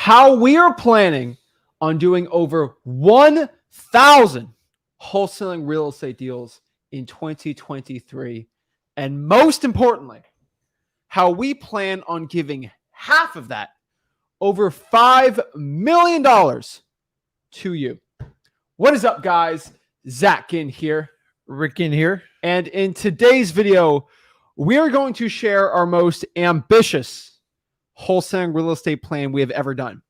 how we are planning on doing over 1,000 wholesaling real estate deals in 2023. And most importantly, how we plan on giving half of that, over $5 million, to you. What is up, guys? Zach Ginn here. Rick Ginn here. And in today's video, we are going to share our most ambitious wholesaling real estate plan we have ever done.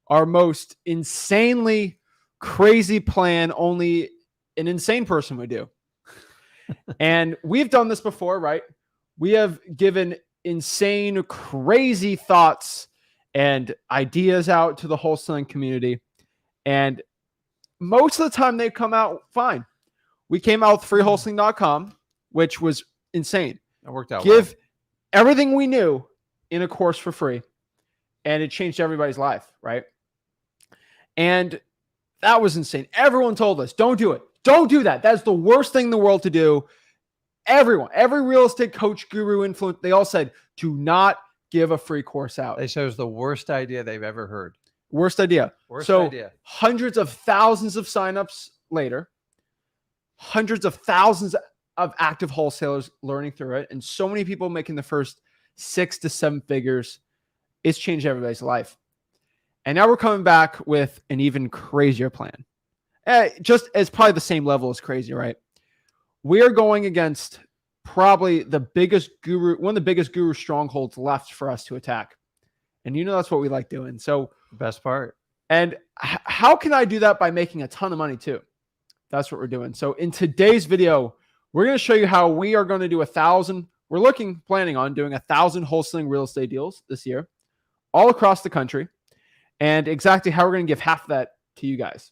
Our most insanely crazy plan only an insane person would do. And we've done this before, right? We have given insane, crazy thoughts and ideas out to the wholesaling community. And most of the time they come out fine. We came out with freewholesaling.com, which was insane. That worked out Give well. everything we knew in a course for free. And it changed everybody's life, right? And that was insane. Everyone told us, don't do it. Don't do that. That's the worst thing in the world to do. Everyone, every real estate coach, guru, influencer, they all said, do not give a free course out. They said it was the worst idea they've ever heard. Worst idea. Worst so idea. Hundreds of thousands of signups later, hundreds of thousands of active wholesalers learning through it, and so many people making the first 6 to 7 figures. It's changed everybody's life. And now we're coming back with an even crazier plan. Just as probably the same level as crazy, right? We are going against probably the biggest guru, one of the biggest guru strongholds left for us to attack. And you know that's what we like doing. So best part. And how can I do that? By making a ton of money too. That's what we're doing. So in today's video, we're going to show you how we are going to do 1,000. We're planning on doing 1,000 wholesaling real estate deals this year, all across the country, and exactly how we're going to give half of that to you guys.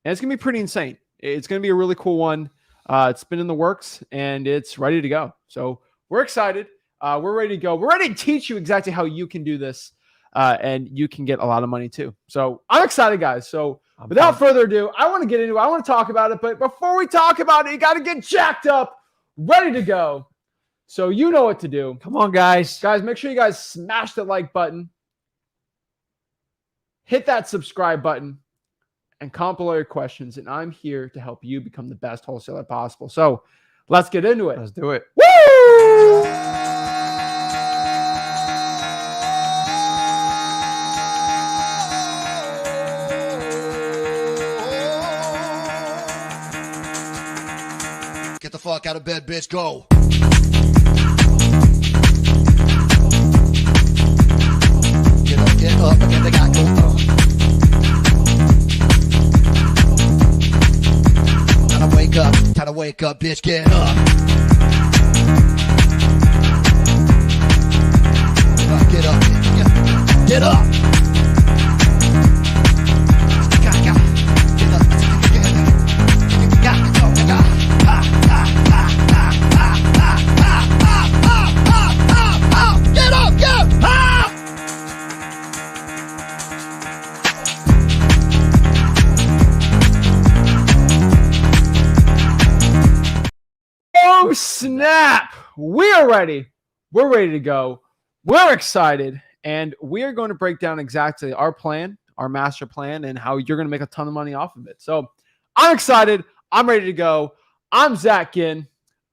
And it's going to be pretty insane. It's going to be a really cool one. It's been in the works and it's ready to go. So we're excited. We're ready to go. We're ready to teach you exactly how you can do this. And you can get a lot of money too. So I'm excited, guys. So without further ado, I want to get into it. I want to talk about it. But before we talk about it, you got to get jacked up, ready to go. So you know what to do. Come on, guys. Guys, make sure you guys smash the like button. Hit that subscribe button. And comment below your questions. And I'm here to help you become the best wholesaler possible. So let's get into it. Let's do it. Woo! Get the fuck out of bed, bitch. Go. Get up, again, they got go. Time to wake up, bitch, get up. Get up, get up. Oh, snap. We are ready. We're ready to go. We're excited. And we are going to break down exactly our plan, our master plan, and how you're going to make a ton of money off of it. So I'm excited. I'm ready to go. I'm Zach Ginn.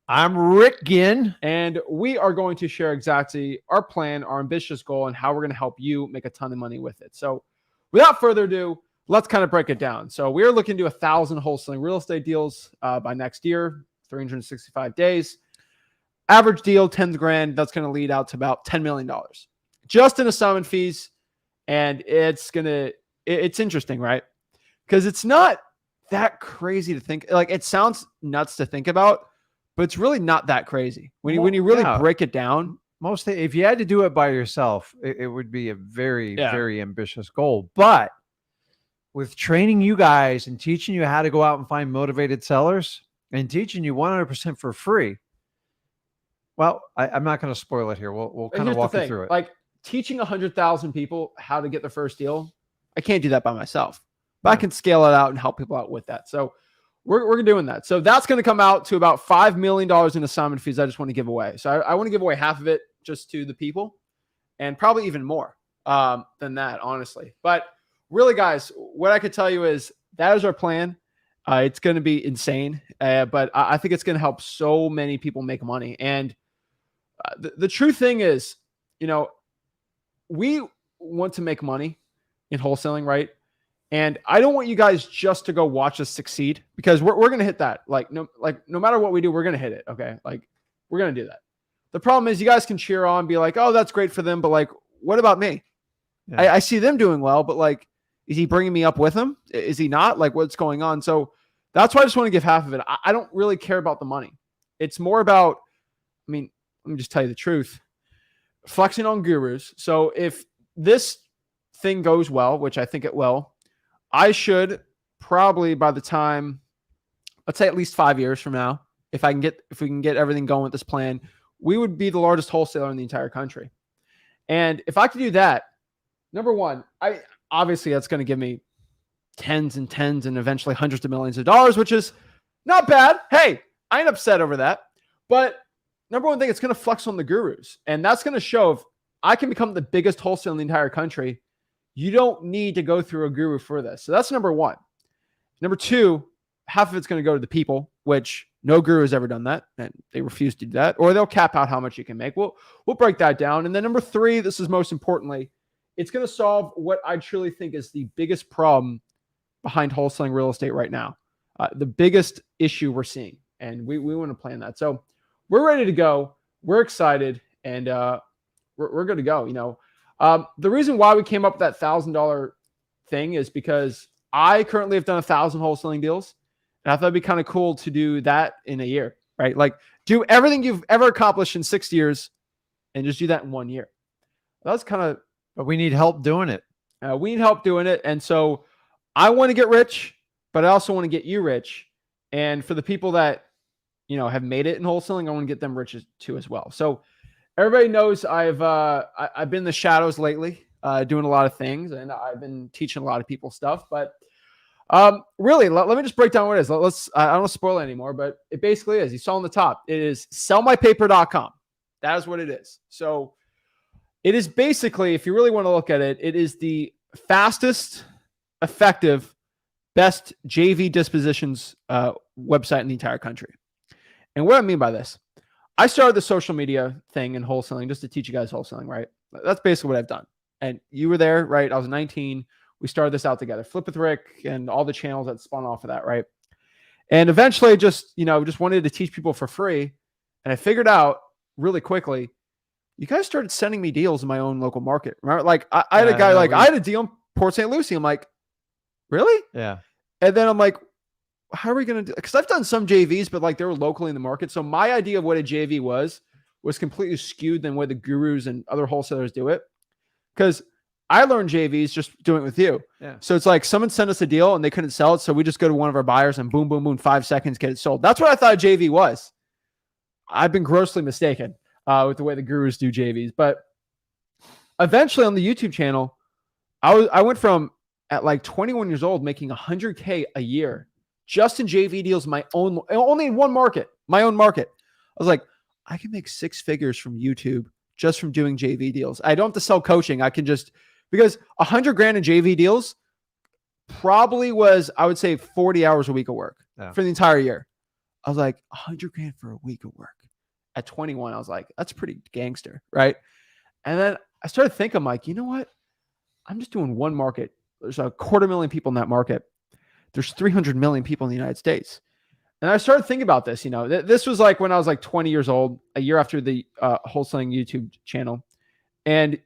I'm Rick Ginn. And we are going to share exactly our plan, our ambitious goal, and how we're going to help you make a ton of money with it. So without further ado, let's kind of break it down. So we're looking to do 1,000 wholesaling real estate deals by next year. 365 days. Average deal, 10 grand. That's going to lead out to about $10 million just in assignment fees. And it's interesting, right? Because it's not that crazy to think. Like, it sounds nuts to think about, but it's really not that crazy when you really break it down. If you had to do it by yourself, it would be a very, very ambitious goal. But with training you guys and teaching you how to go out and find motivated sellers, and teaching you 100% for free. Well, I'm not going to spoil it here. We'll kind of walk you through it. Like teaching 100,000 people how to get their first deal, I can't do that by myself, but I can scale it out and help people out with that. So we're doing that. So that's going to come out to about $5 million in assignment fees I just want to give away. So I want to give away half of it just to the people and probably even more. than that, honestly. But really, guys, what I could tell you is that is our plan. It's going to be insane, but I think it's going to help so many people make money. And the true thing is, we want to make money in wholesaling, right? And I don't want you guys just to go watch us succeed, because we're going to hit that. No matter what we do, we're going to hit it. Okay. We're going to do that. The problem is you guys can cheer on, be like, oh, that's great for them. But what about me? Yeah. I see them doing well, but is he bringing me up with him? Is he not? What's going on? So that's why I just want to give half of it. I don't really care about the money. It's more about, let me just tell you the truth, flexing on gurus. So if this thing goes well, which I think it will, I should probably, by the time, let's say at least 5 years from now, if we can get everything going with this plan, we would be the largest wholesaler in the entire country. And if I could do that, number one, obviously that's going to give me tens and tens and eventually hundreds of millions of dollars, which is not bad. Hey, I ain't upset over that. But number one thing, it's going to flex on the gurus. And that's going to show if I can become the biggest wholesaler in the entire country, you don't need to go through a guru for this. So that's number one. Number two, half of it's going to go to the people, which no guru has ever done that, and they refuse to do that, or they'll cap out how much you can make. We'll break that down. And then number three, this is most importantly, it's going to solve what I truly think is the biggest problem behind wholesaling real estate right now, the biggest issue we're seeing. And we want to plan that. So we're ready to go. We're excited, and we're good to go. The reason why we came up with that $1,000 thing is because I currently have done 1,000 wholesaling deals. And I thought it'd be kind of cool to do that in a year, right? Do everything you've ever accomplished in 6 years and just do that in 1 year. That's kind of, but we need help doing it. We need help doing it. And so I want to get rich, but I also want to get you rich. And for the people that, have made it in wholesaling, I want to get them rich too as well. So everybody knows I've been in the shadows lately, doing a lot of things, and I've been teaching a lot of people stuff, but really, let me just break down what it is. I don't want to spoil it anymore, but it basically is. You saw on the top, it is SellMyPaper.com. That is what it is. So it is basically, if you really want to look at it, it is the fastest, effective, best JV dispositions website in the entire country. And what I mean by this, I started the social media thing in wholesaling just to teach you guys wholesaling, right? That's basically what I've done. And you were there, right? I was 19. We started this out together, Flip with Rick and all the channels that spun off of that, right? And eventually just wanted to teach people for free. And I figured out really quickly, you guys started sending me deals in my own local market. Remember, I had a guy, I had a deal in Port St. Lucie. I'm like, really? Yeah. And then I'm like, how are we going to do? Because I've done some JVs, but they were locally in the market. So my idea of what a JV was completely skewed than the way the gurus and other wholesalers do it. Because I learned JVs just doing it with you. Yeah. So it's someone sent us a deal and they couldn't sell it. So we just go to one of our buyers and boom, boom, boom, 5 seconds, get it sold. That's what I thought a JV was. I've been grossly mistaken with the way the gurus do JVs. But eventually on the YouTube channel, I went from at 21 years old making $100K a year just in JV deals, only in one market, my own market. I was like, I can make 6 figures from YouTube just from doing JV deals. I don't have to sell coaching. I can just, because $100 grand in JV deals probably was, I would say, 40 hours a week of work for the entire year. I was like, $100 grand for a week of work. At 21, I was like, that's pretty gangster, right? And then I started thinking, I'm like, you know what? I'm just doing one market. There's 250,000 people in that market. There's 300 million people in the United States. And I started thinking about this, this was when I was 20 years old, a year after the wholesaling YouTube channel. And,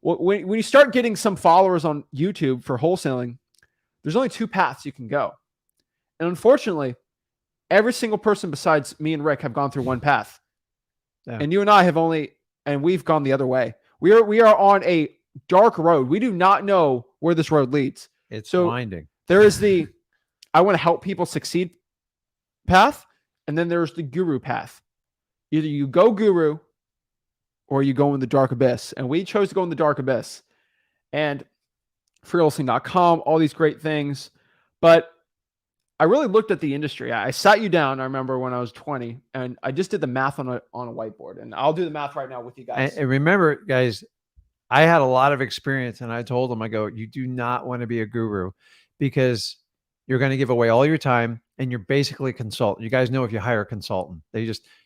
when you start getting some followers on YouTube for wholesaling, there's only 2 paths you can go. And unfortunately, every single person besides me and Rick have gone through one path. Yeah. And you and I we've gone the other way. We are on a dark road. We do not know where this road leads. It's winding. There is the, I want to help people succeed path. And then there's the guru path. Either you go guru or you go in the dark abyss. And we chose to go in the dark abyss. And freewholesaling.com, all these great things. But I really looked at the industry. I sat you down, I remember when I was 20, and I just did the math on a whiteboard. And I'll do the math right now with you guys. And remember, guys, I had a lot of experience, and I told them, I go, you do not want to be a guru because you're going to give away all your time and you're basically a consultant. You guys know if you hire a consultant,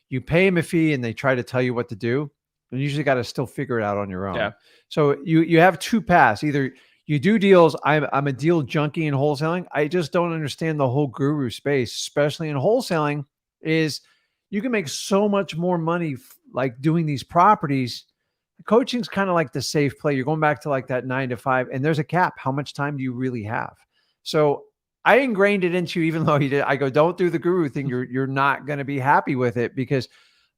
you pay them a fee and they try to tell you what to do. And you usually got to still figure it out on your own. Yeah. So you have two paths. Either you do deals. I'm a deal junkie in wholesaling. I just don't understand the whole guru space, especially in wholesaling, is you can make so much more money like doing these properties. Coaching's kind of like the safe play. You're going back to like that 9 to 5, and there's a cap. How much time do you really have? So I ingrained it into you, even though you did. I go, don't do the guru thing. You're not going to be happy with it because,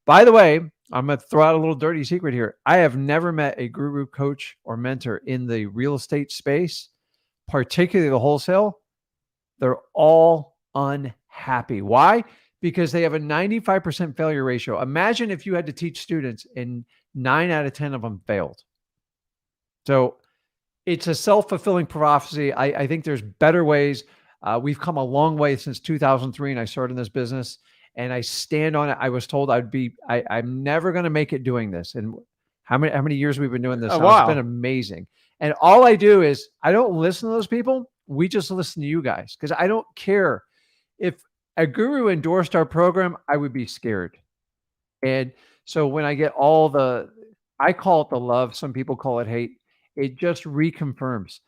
by the way, I'm going to throw out a little dirty secret here. I have never met a guru, coach, or mentor in the real estate space, particularly the wholesale. They're all unhappy. Why? Because they have a 95% failure ratio. Imagine if you had to teach students and 9 out of 10 of them failed. So it's a self-fulfilling prophecy. I think there's better ways. We've come a long way since 2003 and I started in this business and I stand on it. I was told I'm never going to make it doing this. And how many years we've been doing this? Oh, wow. It's been amazing. And all I do is I don't listen to those people. We just listen to you guys because I don't care. If a guru endorsed our program, I would be scared. And so when I get I call it the love, some people call it hate, it just reconfirms.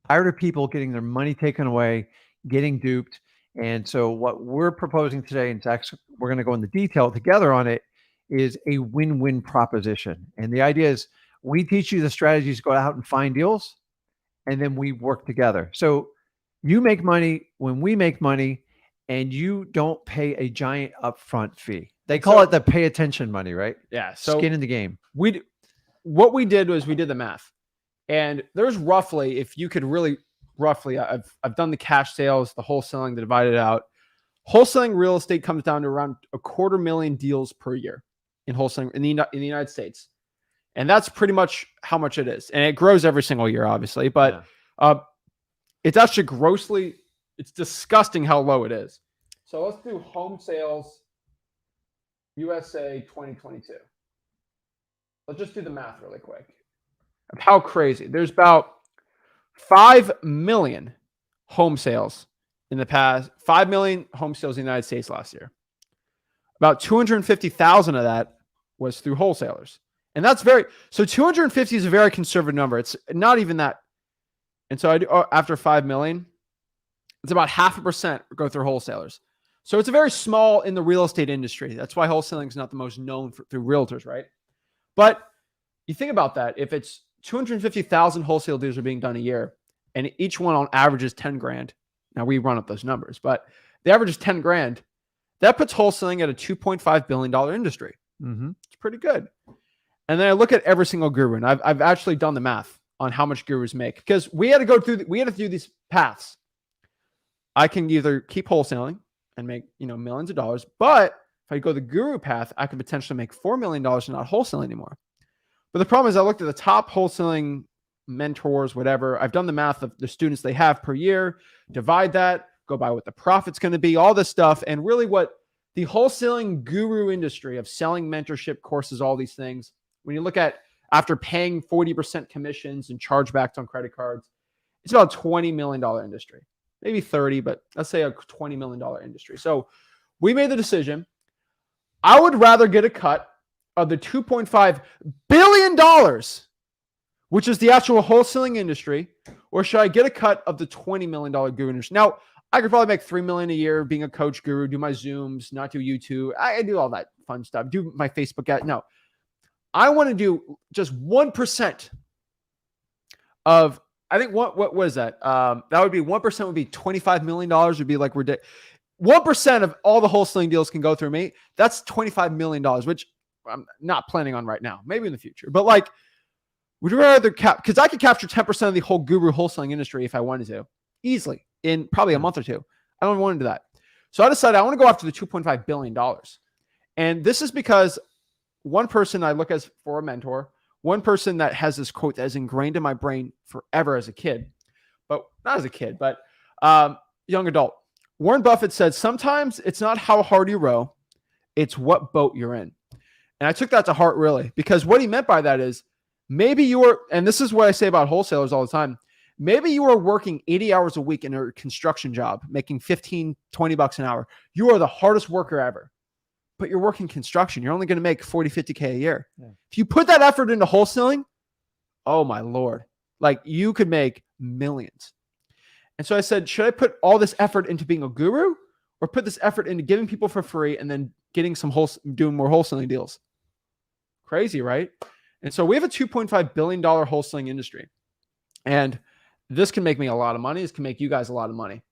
Tired of people getting their money taken away, getting duped. And so what we're proposing today, and Zach, we're going to go into detail together on it, is a win-win proposition. And the idea is we teach you the strategies to go out and find deals, and then we work together. So you make money when we make money, and you don't pay a giant upfront fee. They call it the pay attention money, right? Yeah. So skin in the game. What we did was we did the math, and there's roughly, if you could really roughly, I've done the cash sales, the wholesaling, the divided out. Wholesaling real estate comes down to around 250,000 deals per year in wholesaling in the United States, and that's pretty much how much it is. And it grows every single year, obviously, but it's actually it's disgusting how low it is. So let's do home sales USA 2022. Let's just do the math really quick of how crazy. There's about 5 million home sales in the past, 5 million home sales in the United States last year. About 250,000 of that was through wholesalers. And that's so 250 is a very conservative number. It's not even that. And so after 5 million, it's about 0.5% go through wholesalers. So it's a very small in the real estate industry. That's why wholesaling is not the most known through realtors, right? But you think about that. If it's 250,000 wholesale deals are being done a year, and each one on average is 10 grand. Now we run up those numbers, but the average is 10 grand. That puts wholesaling at a $2.5 billion industry. Mm-hmm. It's pretty good. And then I look at every single guru, and I've actually done the math on how much gurus make because we had to do these paths. I can either keep wholesaling and make millions of dollars, but if I go the guru path, I could potentially make $4 million and not wholesale anymore. But the problem is I looked at the top wholesaling mentors, whatever. I've done the math of the students they have per year, divide that, go by what the profit's going to be, all this stuff. And really what the wholesaling guru industry of selling mentorship courses, all these things, when you look at after paying 40% commissions and chargebacks on credit cards, it's about a $20 million industry. Maybe 30, but let's say a $20 million industry. So we made the decision. I would rather get a cut of the $2.5 billion, which is the actual wholesaling industry, or should I get a cut of the $20 million guru industry? Now, I could probably make $3 million a year being a coach guru, do my Zooms, not do YouTube. I do all that fun stuff, do my Facebook ad. No, I want to do just 1% of, I think what was that? That would be 1% would be $25 million would be like ridiculous. 1% of all the wholesaling deals can go through me. That's $25 million, which I'm not planning on right now, maybe in the future, but like, would you rather because I could capture 10% of the whole guru wholesaling industry if I wanted to easily in probably a month or two. I don't want to do that. So I decided I want to go after the $2.5 billion. And this is because one person I look as for a mentor, one person that has this quote that is ingrained in my brain forever as a kid, but not as a kid, but young adult. Warren Buffett said, sometimes it's not how hard you row, it's what boat you're in. And I took that to heart really, because what he meant by that is Maybe you are, and this is what I say about wholesalers all the time. Maybe you are working 80 hours a week in a construction job, making 15, 20 bucks an hour. You are the hardest worker ever, but you're working construction. You're only going to make 40, 50K a year. Yeah. If you put that effort into wholesaling, oh my Lord, like you could make millions. And so I said, should I put all this effort into being a guru or put this effort into giving people for free and then getting doing more wholesaling deals? Crazy, right? And so we have a $2.5 billion wholesaling industry. And this can make me a lot of money. This can make you guys a lot of money.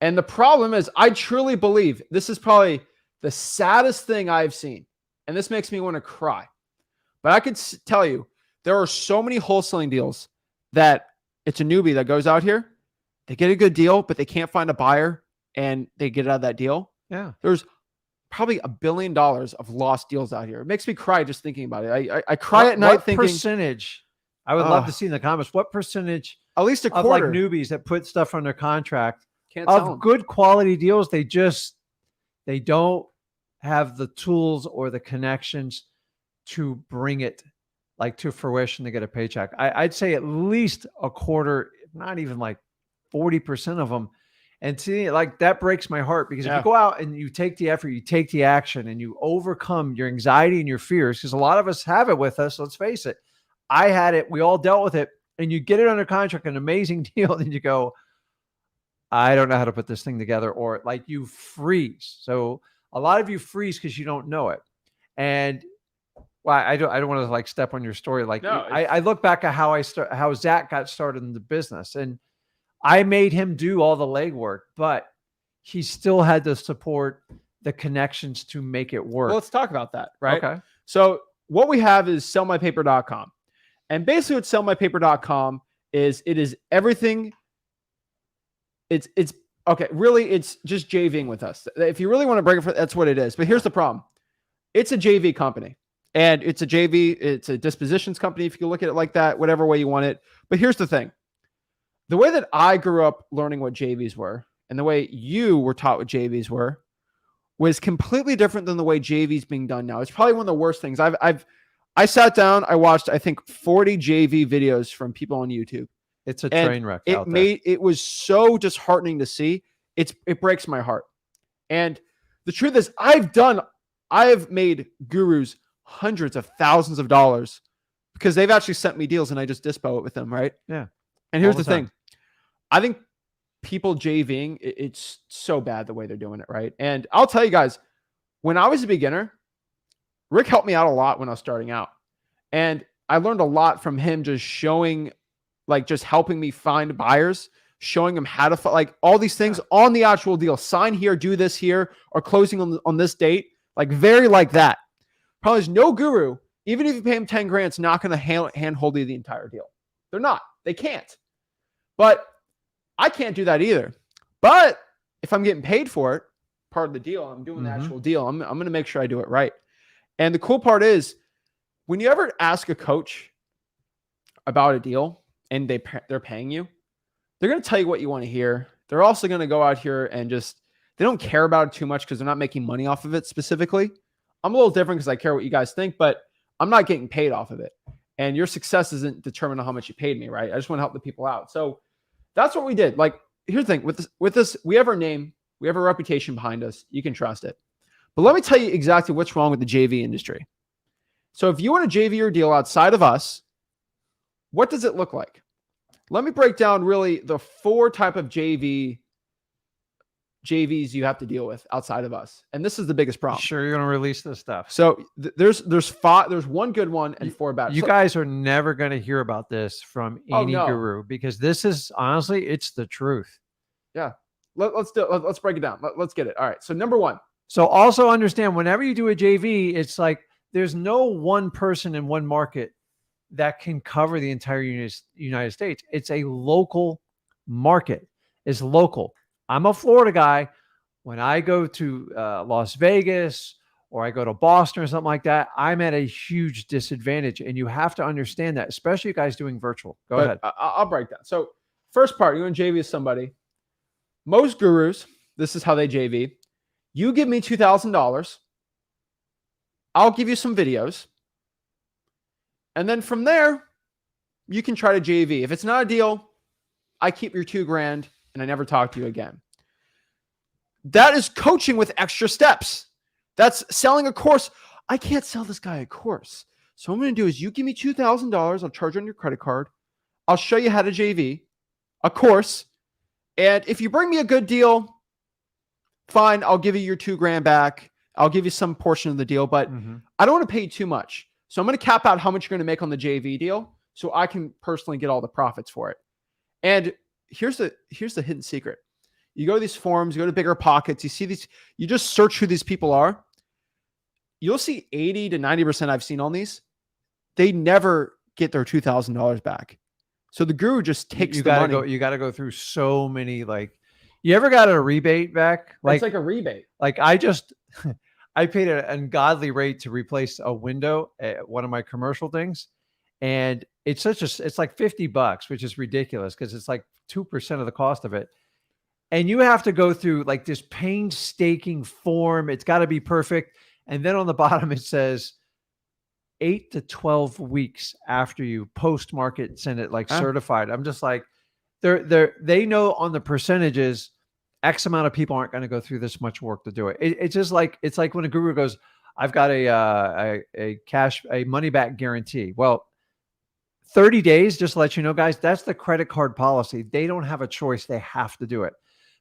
And the problem is, I truly believe this is probably the saddest thing I've seen. And this makes me want to cry. But I could tell you, there are so many wholesaling deals that it's a newbie that goes out here. They get a good deal, but they can't find a buyer and they get out of that deal. Yeah. There's probably $1 billion of lost deals out here. It makes me cry just thinking about it. I cry at night thinking. What percentage? I would love to see in the comments. What percentage? At least a quarter. Of like newbies that put stuff on their contract can't sell of them. Good quality deals. They don't have the tools or the connections to bring it like to fruition to get a paycheck. I'd say at least a quarter, not even like 40% of them. And see, like that breaks my heart because if you go out and you take the effort, you take the action and you overcome your anxiety and your fears, because a lot of us have it with us. Let's face it. I had it. We all dealt with it. And you get it under contract, an amazing deal. And you go, I don't know how to put this thing together, or like you freeze. So a lot of you freeze because you don't know it. And well, I don't want to like step on your story. Like no, I look back at how Zach got started in the business, and I made him do all the legwork, but he still had to support the connections to make it work. Well, let's talk about that, right? Okay. So what we have is SellMyPaper.com. And basically what SellMyPaper.com is, it is everything. It's okay. Really, it's just JVing with us. If you really want to break it for, that's what it is. But here's the problem. It's a JV company, and it's a JV. It's a dispositions company. If you can look at it like that, whatever way you want it. But here's the thing. The way that I grew up learning what JVs were and the way you were taught what JVs were was completely different than the way JVs being done now. It's probably one of the worst things. I sat down, I watched, I think 40 JV videos from people on YouTube. It's a train wreck. It was so disheartening to see. It breaks my heart. And the truth is I have made gurus hundreds of thousands of dollars because they've actually sent me deals and I just dispo it with them. Right. Yeah. And here's the thing. I think people JVing, it's so bad the way they're doing it. Right. And I'll tell you guys, when I was a beginner, Rick helped me out a lot when I was starting out. And I learned a lot from him just showing, like just helping me find buyers, showing them how to like all these things on the actual deal. Sign here, do this here, or closing on this date. Like very like that. Probably there's no guru, even if you pay him 10 grand, it's not going to hand hold you the entire deal. They're not. They can't. But I can't do that either. But if I'm getting paid for it, part of the deal, I'm doing the actual deal. I'm going to make sure I do it right. And the cool part is when you ever ask a coach about a deal and they're paying you, they're going to tell you what you want to hear. They're also going to go out here and they don't care about it too much because they're not making money off of it specifically. I'm a little different because I care what you guys think, but I'm not getting paid off of it. And your success isn't determined on how much you paid me, right? I just want to help the people out. So that's what we did. Like, here's the thing with this, we have our name, we have a reputation behind us. You can trust it. But let me tell you exactly what's wrong with the JV industry. So if you want to JV your deal outside of us, what does it look like? Let me break down really the 4 type of JVs you have to deal with outside of us. And this is the biggest problem. Sure, you're going to release this stuff. So there's 5, there's 1 good one and 4 bad. You guys are never going to hear about this from any guru because this is honestly, it's the truth. Yeah. Let's break it down. Let's get it. All right. So number 1. So also understand whenever you do a JV, it's like there's no one person in one market that can cover the entire United States. It's a local market. It's local. I'm a Florida guy. When I go to Las Vegas or I go to Boston or something like that, I'm at a huge disadvantage. And you have to understand that, especially you guys doing virtual. Go ahead. I'll break down. So first part, you're going to JV with somebody. Most gurus, this is how they JV. You give me $2,000. I'll give you some videos. And then from there, you can try to JV. If it's not a deal, I keep your $2,000 and I never talk to you again. That is coaching with extra steps. That's selling a course. I can't sell this guy a course. So what I'm going to do is you give me $2,000. I'll charge you on your credit card. I'll show you how to JV a course. And if you bring me a good deal, fine, I'll give you your $2,000 back. I'll give you some portion of the deal, but I don't want to pay you too much. So I'm going to cap out how much you're going to make on the JV deal so I can personally get all the profits for it. And here's the hidden secret. You go to these forums, you go to Bigger Pockets, you see these, you just search who these people are. You'll see 80 to 90% I've seen on these. They never get their $2,000 back. So the guru just takes the money. You got to go through so many, like, you ever got a rebate back? It's like a rebate. Like I paid an ungodly rate to replace a window at one of my commercial things. And it's like $50, which is ridiculous because it's like 2% of the cost of it. And you have to go through like this painstaking form. It's got to be perfect. And then on the bottom, it says 8 to 12 weeks after you post-market send it like certified. I'm just like, they know on the percentages, X amount of people aren't going to go through this much work to do it. It's just like, it's like when a guru goes, I've got a money back guarantee. Well, 30 days, just to let you know, guys, that's the credit card policy. They don't have a choice. They have to do it.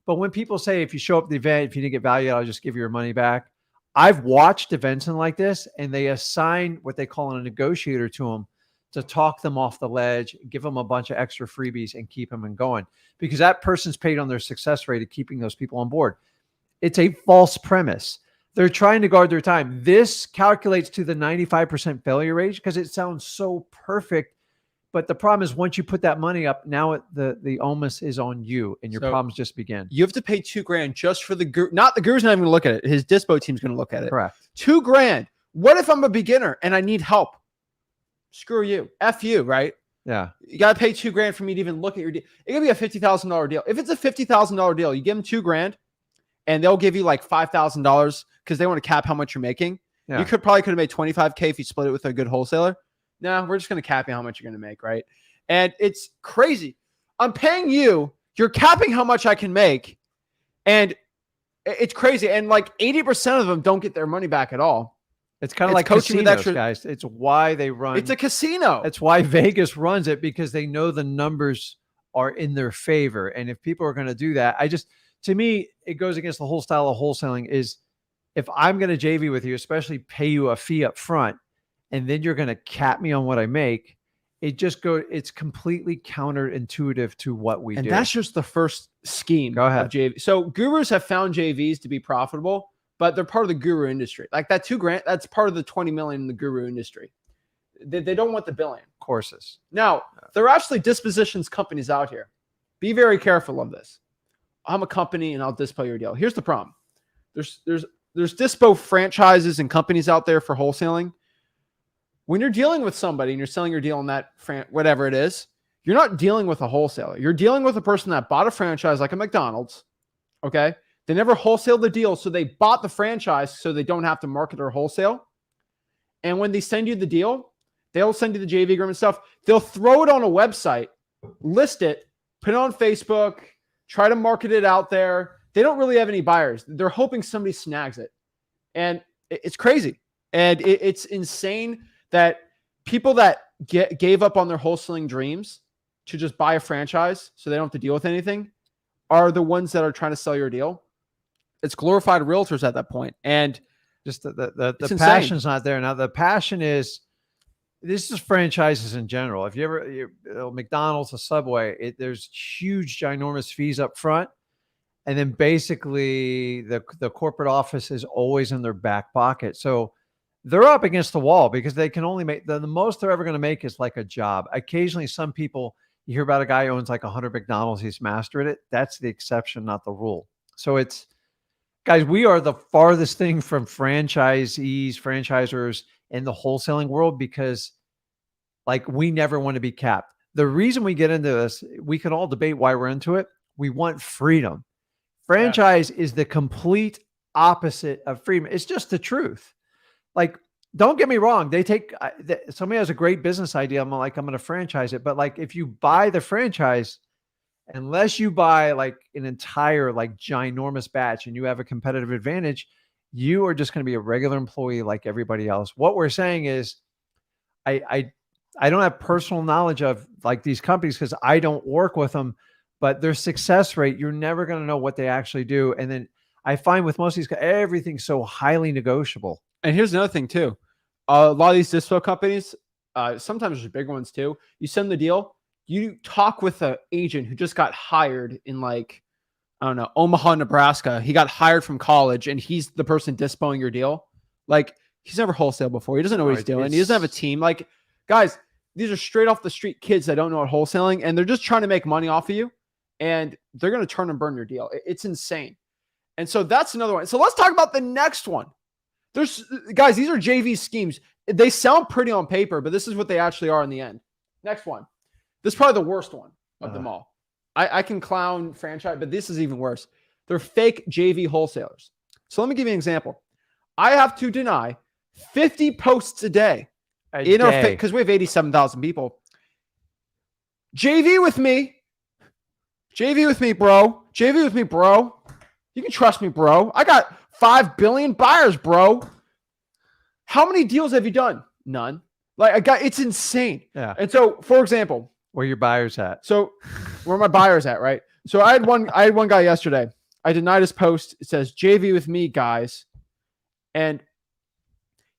But when people say, if you show up at the event, if you didn't get value, I'll just give you your money back. I've watched events like this, and they assign what they call a negotiator to them to talk them off the ledge, give them a bunch of extra freebies, and keep them going, because that person's paid on their success rate of keeping those people on board. It's a false premise. They're trying to guard their time. This calculates to the 95% failure rate because it sounds so perfect. But the problem is once you put that money up, now the onus is on you and your problems just begin. You have to pay $2,000 just for the guru. Not the guru's not even going to look at it. His dispo team's going to look at it. Correct. $2,000. What if I'm a beginner and I need help? Screw you. F you, right? Yeah. You got to pay $2,000 for me to even look at your deal. It could be a $50,000 deal. If it's a $50,000 deal, you give them $2,000 and they'll give you like $5,000 because they want to cap how much you're making. Yeah. You could have made $25K if you split it with a good wholesaler. No, we're just going to cap you how much you're going to make, right? And it's crazy. I'm paying you. You're capping how much I can make. And it's crazy. And like 80% of them don't get their money back at all. It's kind of like coaching with extra guys. It's why they run. It's a casino. It's why Vegas runs it, because they know the numbers are in their favor. And if people are going to do that, to me, it goes against the whole style of wholesaling is if I'm going to JV with you, especially pay you a fee up front, and then you're going to cap me on what I make, it's completely counterintuitive to what we do. And that's just the first scheme. Go ahead. Of JV. So gurus have found JVs to be profitable, but they're part of the guru industry. Like that $2,000, that's part of the 20 million in the guru industry. They don't want the billion. Courses. Now, there are actually dispositions companies out here. Be very careful of this. I'm a company and I'll dispo your deal. Here's the problem. There's dispo franchises and companies out there for wholesaling. When you're dealing with somebody and you're selling your deal on that whatever it is, you're not dealing with a wholesaler. You're dealing with a person that bought a franchise like a McDonald's. Okay. They never wholesaled the deal. So they bought the franchise so they don't have to market or wholesale. And when they send you the deal, they'll send you the JV agreement stuff. They'll throw it on a website, list it, put it on Facebook, try to market it out there. They don't really have any buyers. They're hoping somebody snags it. And it's crazy. And it's insane that people that gave up on their wholesaling dreams to just buy a franchise so they don't have to deal with anything are the ones that are trying to sell your deal. It's glorified realtors at that point. And just the passion's not there. Now the passion is, this is franchises in general. If you ever, McDonald's, a Subway, there's huge, ginormous fees up front. And then basically the corporate office is always in their back pocket. So they're up against the wall because they can only make the most they're ever going to make is like a job. Occasionally, some people, you hear about a guy who owns like 100 McDonald's, he's mastered it. That's the exception, not the rule. So it's, guys, we are the farthest thing from franchisees, franchisors in the wholesaling world because like we never want to be capped. The reason we get into this, we can all debate why we're into it. We want freedom. Franchise is the complete opposite of freedom. It's just the truth. Like don't get me wrong. They take, somebody has a great business idea. I'm like, I'm going to franchise it. But like, if you buy the franchise, unless you buy like an entire, like ginormous batch and you have a competitive advantage, you are just going to be a regular employee like everybody else. What we're saying is I don't have personal knowledge of like these companies because I don't work with them, but their success rate, you're never going to know what they actually do. And then I find with most of these, everything's so highly negotiable. And here's another thing too. A lot of these dispo companies, sometimes there's big ones too. You send the deal, you talk with an agent who just got hired in like, I don't know, Omaha, Nebraska. He got hired from college and he's the person dispoing your deal. Like he's never wholesale before. He doesn't know what he's doing. He doesn't have a team. Like guys, these are straight off the street kids that don't know what wholesaling and they're just trying to make money off of you and they're going to turn and burn your deal. It's insane. And so that's another one. So let's talk about the next one. There's guys, these are JV schemes. They sound pretty on paper, but this is what they actually are in the end. Next one. This is probably the worst one of them all. I can clown franchise, but this is even worse. They're fake JV wholesalers. So let me give you an example. I have to deny 50 posts a day in our fake because we have 87,000 people. JV with me. JV with me, bro. JV with me, bro. You can trust me, bro. I got 5 billion buyers, bro. How many deals have you done? None. Like it's insane. Yeah. And so, for example, where your buyers at? So where my buyers at, right? So I had one guy yesterday. I denied his post. It says JV with me, guys. And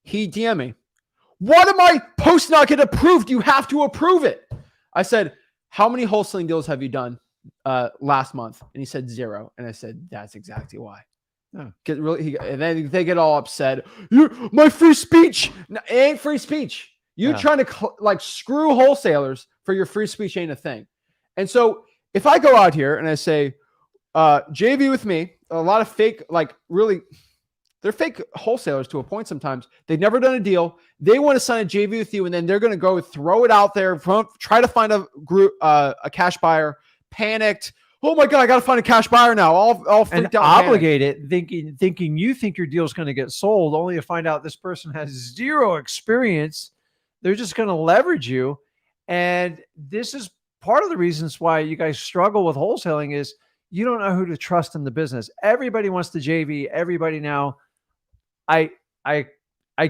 he DM me. Why did my post not get approved? You have to approve it. I said, how many wholesaling deals have you done last month? And he said 0. And I said, that's exactly why. And then they get all upset. My free speech. No, it ain't free speech. You trying to like screw wholesalers for your free speech ain't a thing. And so if I go out here and I say, JV with me, a lot of fake, like really, they're fake wholesalers to a point sometimes. They've never done a deal. They want to sign a JV with you, and then they're going to go throw it out there, try to find a group, a cash buyer, panicked. Oh my God, I got to find a cash buyer now. All freaked out. Obligated, thinking you think your deal is going to get sold, only to find out this person has 0 experience. They're just going to leverage you. And this is part of the reasons why you guys struggle with wholesaling is you don't know who to trust in the business. Everybody wants to JV. Everybody now. I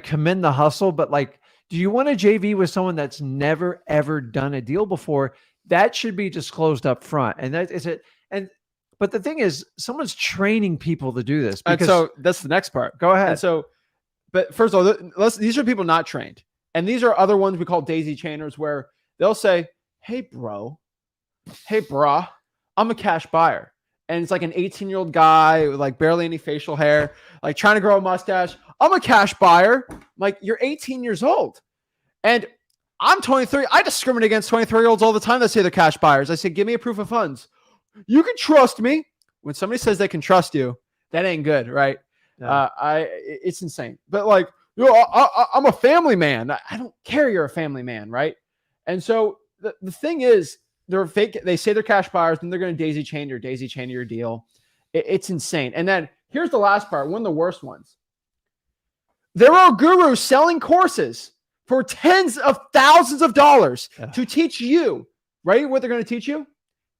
commend the hustle, but like, do you want to JV with someone that's never, ever done a deal before? That should be disclosed up front. And that is it. But the thing is, someone's training people to do this. And so that's the next part. Go ahead. And so, but first of all, these are people not trained. And these are other ones we call daisy chainers where they'll say, hey, bro, hey, brah, I'm a cash buyer. And it's like an 18-year-old guy with like barely any facial hair, like trying to grow a mustache. I'm a cash buyer. I'm like, you're 18 years old. And I'm 23. I discriminate against 23-year-olds all the time that say they're cash buyers. I say, give me a proof of funds. You can trust me. When somebody says they can trust you, that ain't good, right? Yeah. It's insane. But like, I'm a family man. I don't care you're a family man, right? And so the thing is, they're fake. They say they're cash buyers, and they're going to daisy chain your deal. It's insane. And then here's the last part, one of the worst ones. There are gurus selling courses for tens of thousands of dollars to teach you, right? What they're going to teach you?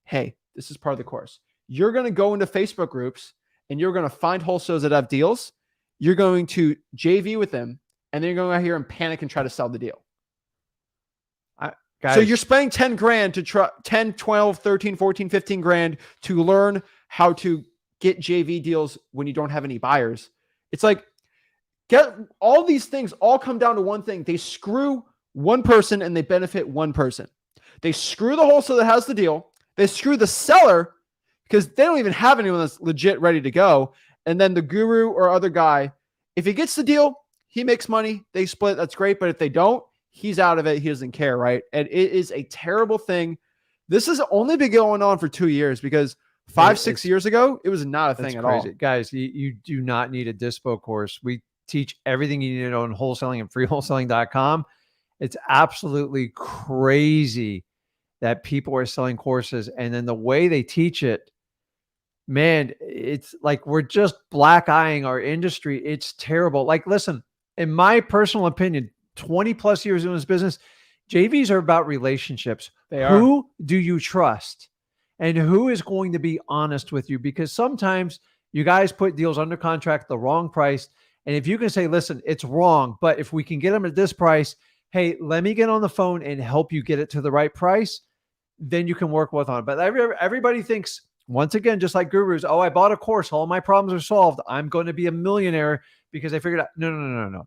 Hey, this is part of the course. You're going to go into Facebook groups and you're going to find wholesalers that have deals. You're going to JV with them, and then you're going to go out here and panic and try to sell the deal. Guys, so you're spending 10 grand to try 10, 12, 13, 14, 15 grand to learn how to get JV deals when you don't have any buyers. It's like, get all these things all come down to one thing. They screw one person and they benefit one person. They screw the wholesaler that has the deal. They screw the seller because they don't even have anyone that's legit ready to go. And then the guru or other guy, if he gets the deal, he makes money. They split. That's great. But if they don't, he's out of it. He doesn't care, right? And it is a terrible thing. This has only been going on for 2 years because 5-6 years ago, it was not a thing at all. Guys, you do not need a dispo course. We teach everything you need to know in wholesaling and freewholesaling.com. It's absolutely crazy that people are selling courses. And then the way they teach it, man, it's like we're just black eyeing our industry. It's terrible. Like, listen, in my personal opinion, 20 plus years in this business, JVs are about relationships. Who do you trust? And who is going to be honest with you? Because sometimes you guys put deals under contract the wrong price. And if you can say, listen, it's wrong, but if we can get them at this price, hey, let me get on the phone and help you get it to the right price, then you can work with on it. But everybody thinks, once again, just like gurus, oh, I bought a course, all my problems are solved, I'm going to be a millionaire because I figured out. No.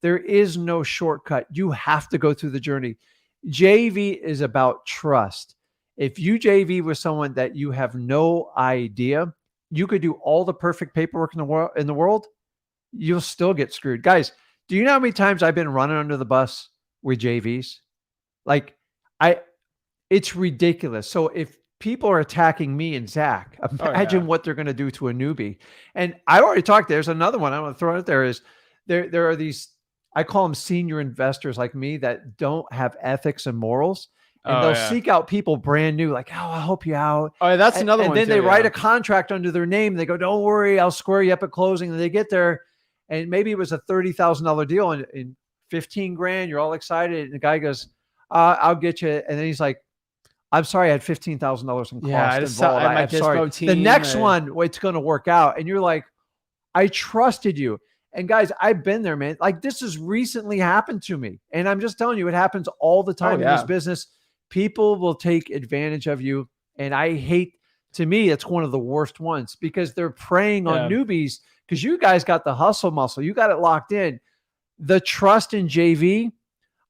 There is no shortcut. You have to go through the journey. JV is about trust. If you JV with someone that you have no idea, you could do all the perfect paperwork in the world, you'll still get screwed. Guys, do you know how many times I've been running under the bus with JVs? Like, it's ridiculous. So if people are attacking me and Zach, imagine what they're going to do to a newbie. And I already talked, there's another one I want to throw out there is there are these, I call them senior investors like me that don't have ethics and morals. And they'll seek out people brand new, like, oh, I'll help you out. Oh, that's another one. And then they write a contract under their name. They go, don't worry, I'll square you up at closing. And they get there, and maybe it was a $30,000 deal in 15 grand. You're all excited. And the guy goes, I'll get you. And then he's like, I'm sorry, I had $15,000 in cost involved. I'm sorry. The next one, it's going to work out. And you're like, I trusted you. And guys, I've been there, man. Like, this has recently happened to me. And I'm just telling you, it happens all the time in this business. People will take advantage of you. And I hate, to me, it's one of the worst ones because they're preying on newbies because you guys got the hustle muscle. You got it locked in. The trust in JV,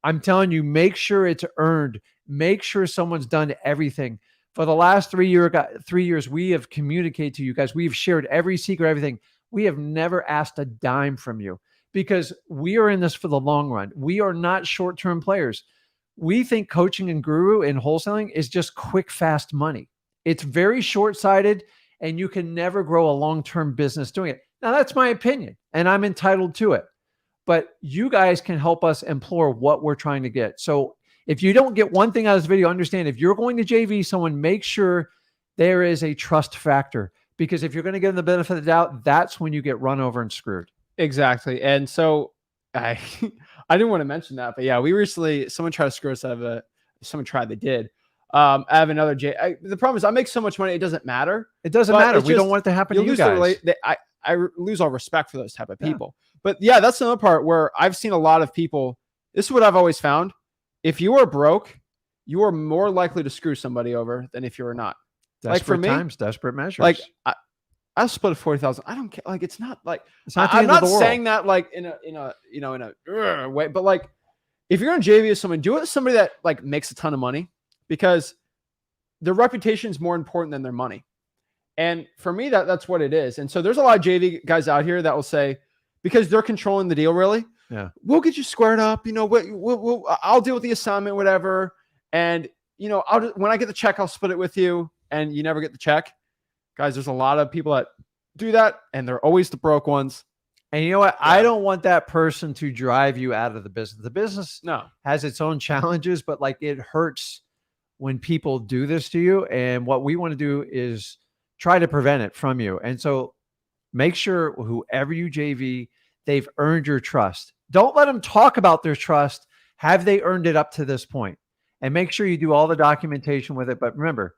I'm telling you, make sure it's earned. Make sure someone's done everything. For the last 3 years, we have communicated to you guys. We've shared every secret, everything. We have never asked a dime from you because we are in this for the long run. We are not short-term players. We think coaching and guru and wholesaling is just quick, fast money. It's very short-sighted, and you can never grow a long-term business doing it. Now, that's my opinion, and I'm entitled to it. But you guys can help us implore what we're trying to get. So if you don't get one thing out of this video, understand if you're going to JV someone, make sure there is a trust factor. Because if you're going to give them the benefit of the doubt, that's when you get run over and screwed. Exactly. And so I didn't want to mention that, but yeah, we recently, someone tried to screw us out of they did. I have another the problem is I make so much money, it doesn't matter. It doesn't matter. We don't want it to happen to you guys. I lose all respect for those type of people. But yeah, that's another part where I've seen a lot of people. This is what I've always found. If you are broke, you are more likely to screw somebody over than if you are not. Desperate like for me, times, desperate measures. Like I split a 40,000. I don't care. Like, it's not like, I'm not saying that like in a way, but like, if you're on JV with someone, do it with somebody that like makes a ton of money because their reputation is more important than their money. And for me, that's what it is. And so there's a lot of JV guys out here that will say, because they're controlling the deal, really, we'll get you squared up. You know, I'll deal with the assignment, whatever. And, you know, when I get the check, I'll split it with you. And you never get the check. Guys, there's a lot of people that do that, and they're always the broke ones. And you know what? I don't want that person to drive you out of the business. The business has its own challenges, but like it hurts when people do this to you. And what we want to do is try to prevent it from you. And so make sure whoever you JV, they've earned your trust. Don't let them talk about their trust. Have they earned it up to this point? And make sure you do all the documentation with it. But remember,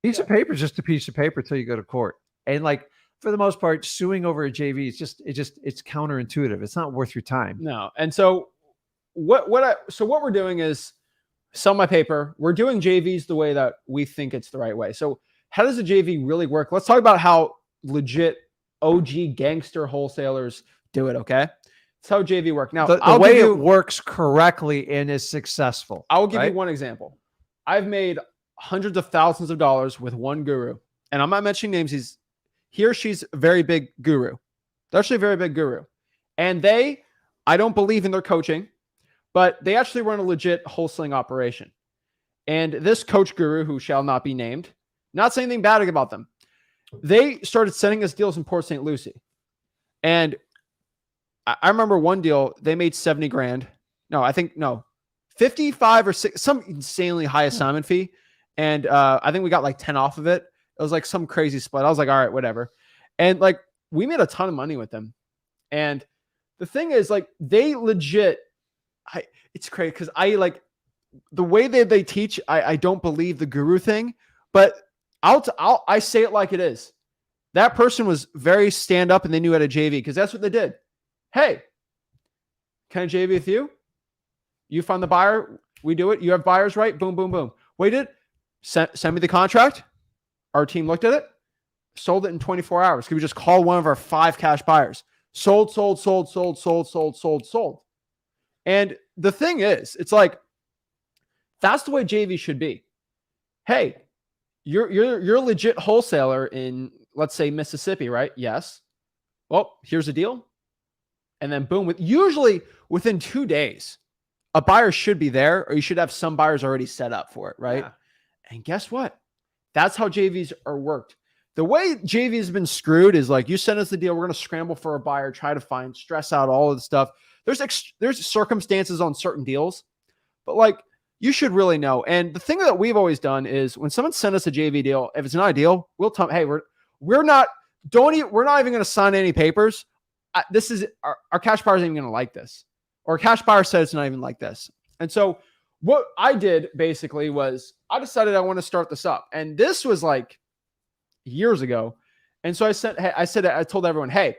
piece of paper is just a piece of paper until you go to court. And like, for the most part, suing over a JV, it's counterintuitive. It's not worth your time. No. And so what we're doing is SellMyPaper. We're doing JVs the way that we think it's the right way. So how does a JV really work? Let's talk about how legit OG gangster wholesalers do it. Okay. That's how JV work. Now, the way it works correctly and is successful. I will give you one example. I've made hundreds of thousands of dollars with one guru, and I'm not mentioning names. He or she's a very big guru. They're actually a very big guru, and I don't believe in their coaching, but they actually run a legit wholesaling operation. And this coach guru, who shall not be named, not saying anything bad about them, they started sending us deals in Port St. Lucie, and I remember one deal they made 70 grand. No, I think 55 or 6, some insanely high assignment fee. And I think we got like 10 off of it. It was like some crazy split. I was like, all right, whatever. And like, we made a ton of money with them. And the thing is, like, they legit, it's crazy because I like the way that they teach. I don't believe the guru thing, but I say it like it is. That person was very stand up and they knew how to JV because that's what they did. Hey, can I JV with you? You find the buyer, we do it. You have buyers, right? Boom, boom, boom. Waited, send me the contract. Our team looked at it, sold it in 24 hours. Could we just call one of our 5 cash buyers? Sold. And the thing is, it's like, that's the way JV should be. Hey, you're a legit wholesaler in, let's say, Mississippi, right? Yes. Well, here's a deal. And then boom, usually within 2 days, a buyer should be there, or you should have some buyers already set up for it, right? Yeah. And guess what? That's how JVs are worked. The way JV has been screwed is like, you send us the deal, we're going to scramble for a buyer, try to find, stress out all of the stuff. There's circumstances on certain deals, but like, you should really know. And the thing that we've always done is when someone sends us a JV deal, if it's not a deal, we'll tell them, hey, we're not even going to sign any papers. This is our cash buyer isn't even going to like this. Or a cash buyer said it's not even like this. And so what I did basically was I decided I want to start this up. And this was like years ago. And so I told everyone, hey,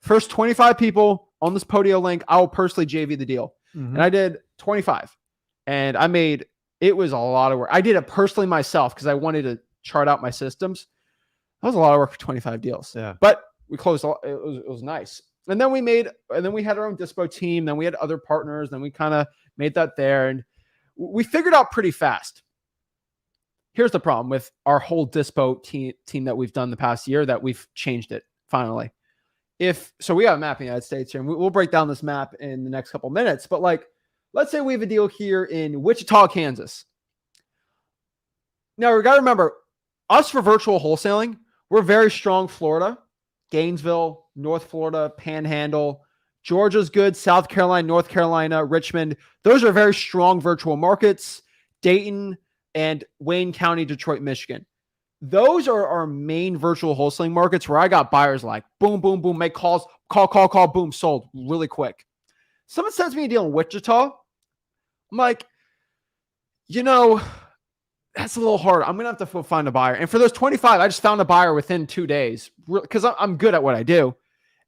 first 25 people on this Podio link, I will personally JV the deal. Mm-hmm. And I did 25. And it was a lot of work. I did it personally myself because I wanted to chart out my systems. That was a lot of work for 25 deals. Yeah. But we closed. It was nice. And then we had our own dispo team. Then we had other partners. Then we kind of made that there. And we figured out pretty fast. Here's the problem with our whole dispo team that we've done the past year, that we've changed it finally. So we have a map in the United States here, and we'll break down this map in the next couple of minutes. But like, let's say we have a deal here in Wichita, Kansas. Now we got to remember, us for virtual wholesaling, we're very strong. Florida, Gainesville, North Florida, Panhandle, Georgia's good. South Carolina, North Carolina, Richmond. Those are very strong virtual markets. Dayton and Wayne County, Detroit, Michigan. Those are our main virtual wholesaling markets where I got buyers like boom, boom, boom, make calls, call, boom, sold really quick. Someone sends me a deal in Wichita. I'm like, that's a little hard. I'm going to have to find a buyer. And for those 25, I just found a buyer within 2 days because I'm good at what I do.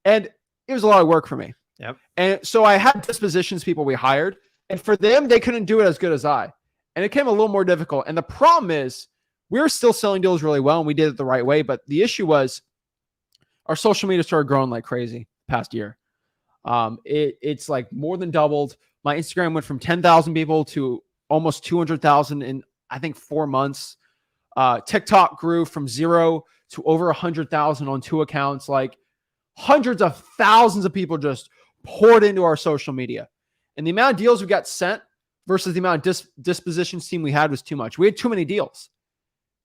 And it was a lot of work for me. Yep. And so I had dispositions people we hired. And for them, they couldn't do it as good as I. And it became a little more difficult. And the problem is we were still selling deals really well and we did it the right way. But the issue was our social media started growing like crazy past year. It's like more than doubled. My Instagram went from 10,000 people to almost 200,000 in, I think, 4 months. TikTok grew from 0 to over 100,000 on 2 accounts. Like hundreds of thousands of people just poured into our social media. And the amount of deals we got sent versus the amount of dispositions team we had was too much. We had too many deals.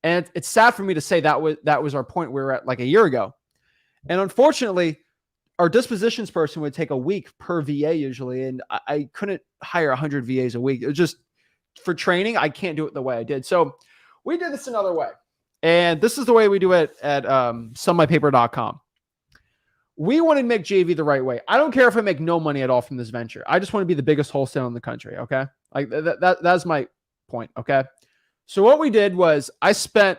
And it's sad for me to say that was our point we were at like a year ago. And unfortunately, our dispositions person would take a week per VA usually. And I couldn't hire 100 VAs a week. It was just, for training, I can't do it the way I did. So we did this another way. And this is the way we do it at SellMyPaper.com. We want to make JV the right way. I don't care if I make no money at all from this venture. I just want to be the biggest wholesaler in the country. Okay. Like that's my point. Okay. So what we did was I spent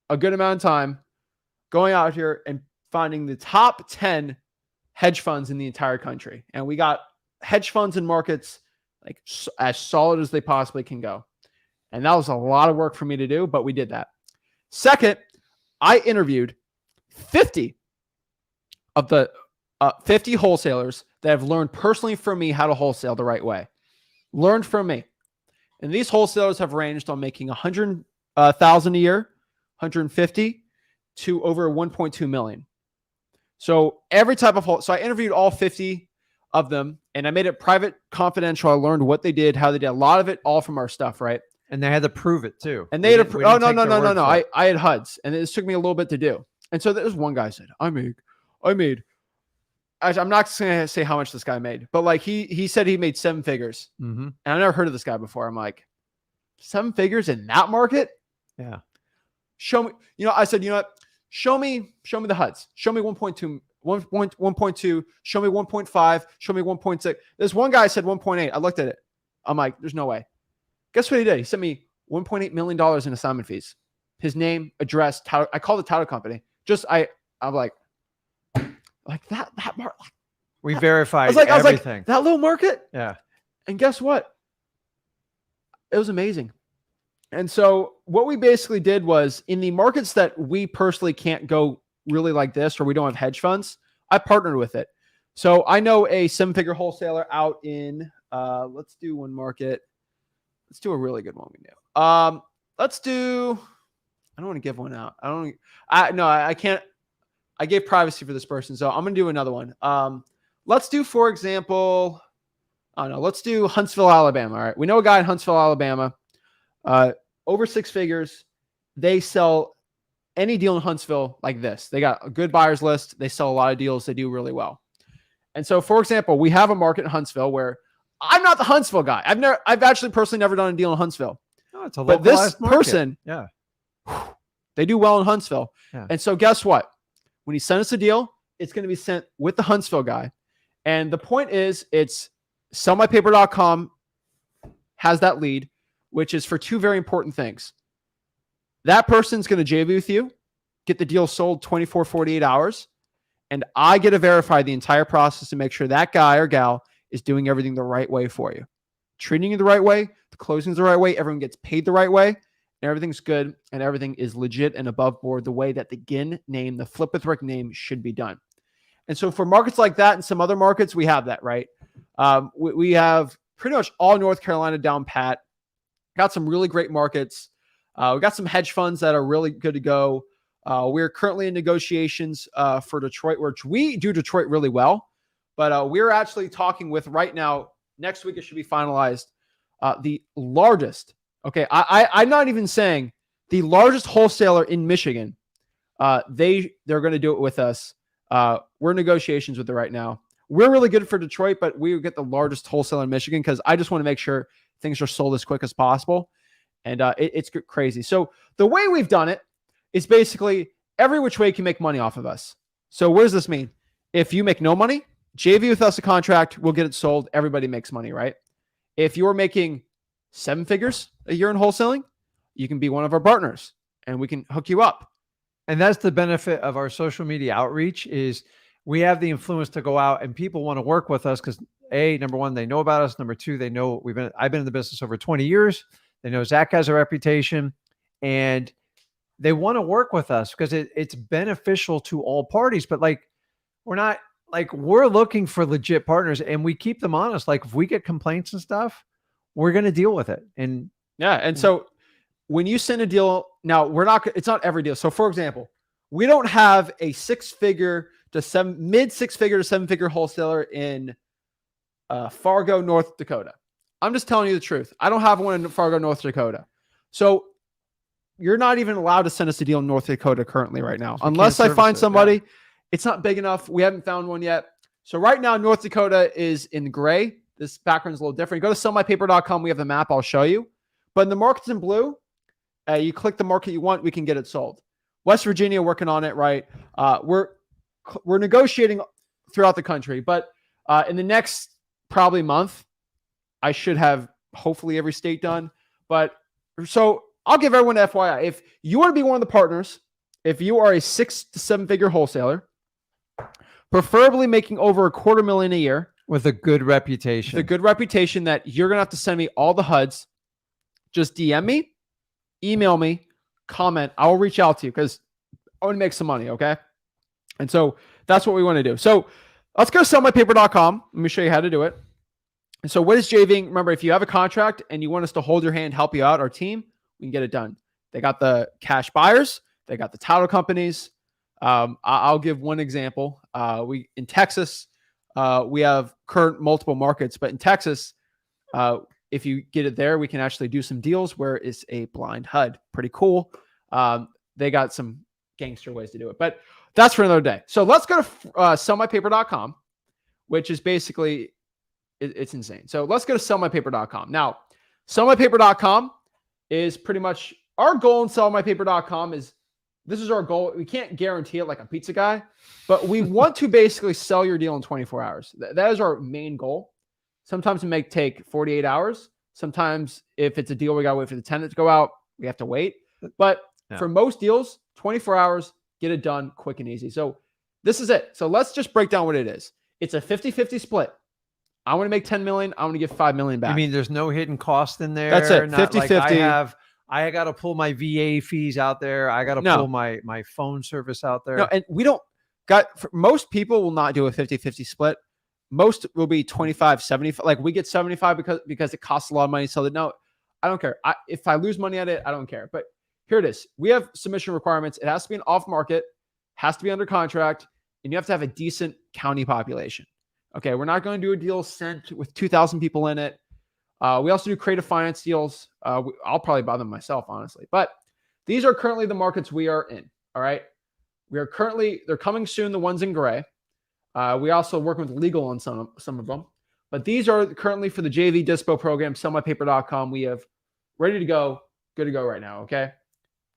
a good amount of time going out here and finding the top 10 hedge funds in the entire country. And we got hedge funds and markets like as solid as they possibly can go. And that was a lot of work for me to do, but we did that. Second, I interviewed 50 of the 50 wholesalers that have learned personally from me how to wholesale the right way. Learned from me. And these wholesalers have ranged on making 100,000 a year, 150 to over 1.2 million. So every type of so I interviewed all 50 of them and I made it private, confidential. I learned what they did, how they did. A lot of it all from our stuff, right? And they had to prove it too. And they had to oh, no. I had HUDs and this took me a little bit to do. And so there's one guy said, I made, I'm not going to say how much this guy made, but like he said he made 7 figures. Mm-hmm. And I never heard of this guy before. I'm like, 7 figures in that market? Yeah. Show me, I said, what? Show me the HUDs. Show me 1.2 1.2, show me 1.5, show me 1.6. There's one guy said 1.8. I looked at it. I'm like, there's no way. Guess what he did? He sent me $1.8 million in assignment fees. His name, address, title. I called the title company. I'm like that market. We verified I was everything. Like, that little market? Yeah. And guess what? It was amazing. And so what we basically did was, in the markets that we personally can't go really like this, or we don't have hedge funds, I partnered with it. So I know a 7-figure wholesaler out in, let's do one market. Let's do a really good one we know. Let's do, I don't want to give one out. I can't. I gave privacy for this person, so I'm going to do another one. Let's do, for example, let's do Huntsville, Alabama. All right. We know a guy in Huntsville, Alabama, over 6 figures. They sell any deal in Huntsville like this. They got a good buyers list. They sell a lot of deals. They do really well. And so, for example, we have a market in Huntsville where I'm not the Huntsville guy. I've actually personally never done a deal in Huntsville. Oh, it's a but this market. person, yeah, they do well in Huntsville. Yeah. And so guess what? When he sends us a deal, it's going to be sent with the Huntsville guy. And the point is, it's SellMyPaper.com has that lead, which is for 2 very important things. That person's going to JV with you, get the deal sold 24, 48 hours. And I get to verify the entire process to make sure that guy or gal is doing everything the right way for you. Treating you the right way, the closing's the right way, everyone gets paid the right way, and everything's good, and everything is legit and above board the way that the Ginn name, the Flip with Rick name, should be done. And so for markets like that and some other markets, we have that, right? We have pretty much all North Carolina down pat. Got some really great markets. We got some hedge funds that are really good to go. We're currently in negotiations for Detroit, which we do Detroit really well. But we're actually talking with right now, next week it should be finalized, the largest, okay, I'm not even saying the largest wholesaler in Michigan. They're going to do it with us. We're in negotiations with it right now. We're really good for Detroit, but we get the largest wholesaler in Michigan because I just want to make sure things are sold as quick as possible. And it's crazy. So the way we've done it is basically every which way can make money off of us. So what does this mean? If you make no money, JV with us a contract, we'll get it sold. Everybody makes money, right? If you're making 7 figures a year in wholesaling, you can be one of our partners and we can hook you up. And that's the benefit of our social media outreach is we have the influence to go out and people want to work with us because number one, they know about us. Number two, they know I've been in the business over 20 years. They know Zach has a reputation and they want to work with us because it's beneficial to all parties. But we're looking for legit partners and we keep them honest. Like if we get complaints and stuff, we're going to deal with it. And yeah. And so when you send a deal, now it's not every deal. So for example, we don't have a mid 6 figure to 7 figure wholesaler in Fargo, North Dakota. I'm just telling you the truth. I don't have one in Fargo, North Dakota. So you're not even allowed to send us a deal in North Dakota currently right now, unless I find somebody. Yeah. It's not big enough. We haven't found one yet. So right now, North Dakota is in gray. This background is a little different. Go to sellmypaper.com. We have the map. I'll show you. But in the market's in blue. You click the market you want. We can get it sold. West Virginia working on it, right? We're negotiating throughout the country. But in the next probably month, I should have hopefully every state done. But so I'll give everyone an FYI. If you want to be one of the partners, if you are a 6 to 7 figure wholesaler, preferably making over $250,000 a year with a good reputation, that you're going to have to send me all the HUDs, just DM me, email me, comment. I will reach out to you because I want to make some money. Okay. And so that's what we want to do. So let's go to sellmypaper.com. Let me show you how to do it. And so what is JVing? Remember, if you have a contract and you want us to hold your hand, help you out, our team, we can get it done. They got the cash buyers. They got the title companies. I'll give one example. In Texas, we have current multiple markets, but in Texas, if you get it there, we can actually do some deals where it's a blind HUD. Pretty cool. They got some gangster ways to do it, but that's for another day. So let's go to sellmypaper.com, which is basically, it's insane. So let's go to sellmypaper.com. Now, sellmypaper.com is pretty much our goal in sellmypaper.com is this is our goal. We can't guarantee it like a pizza guy, but we want to basically sell your deal in 24 hours. That is our main goal. Sometimes it may take 48 hours. Sometimes if it's a deal, we got to wait for the tenant to go out. We have to wait. But for most deals, 24 hours, get it done quick and easy. So this is it. So let's just break down what it is. It's a 50-50 split. I want to make 10 million. I want to give 5 million back. I mean, there's no hidden cost in there. That's it. 50-50. I got to pull my VA fees out there. I got to pull my phone service out there. No, and we don't most people will not do a 50-50 split. Most will be 25-75. Like we get 75 because it costs a lot of money. So no, I don't care. If I lose money at it, I don't care. But here it is. We have submission requirements. It has to be an off market, has to be under contract, and you have to have a decent county population. Okay, we're not going to do a deal sent with 2,000 people in it. We also do creative finance deals. I'll probably buy them myself, honestly. But these are currently the markets we are in. All right. They're coming soon, the ones in gray. We also work with legal on some of them. But these are currently for the JV Dispo program, SellMyPaper.com. We have ready to go, good to go right now. Okay.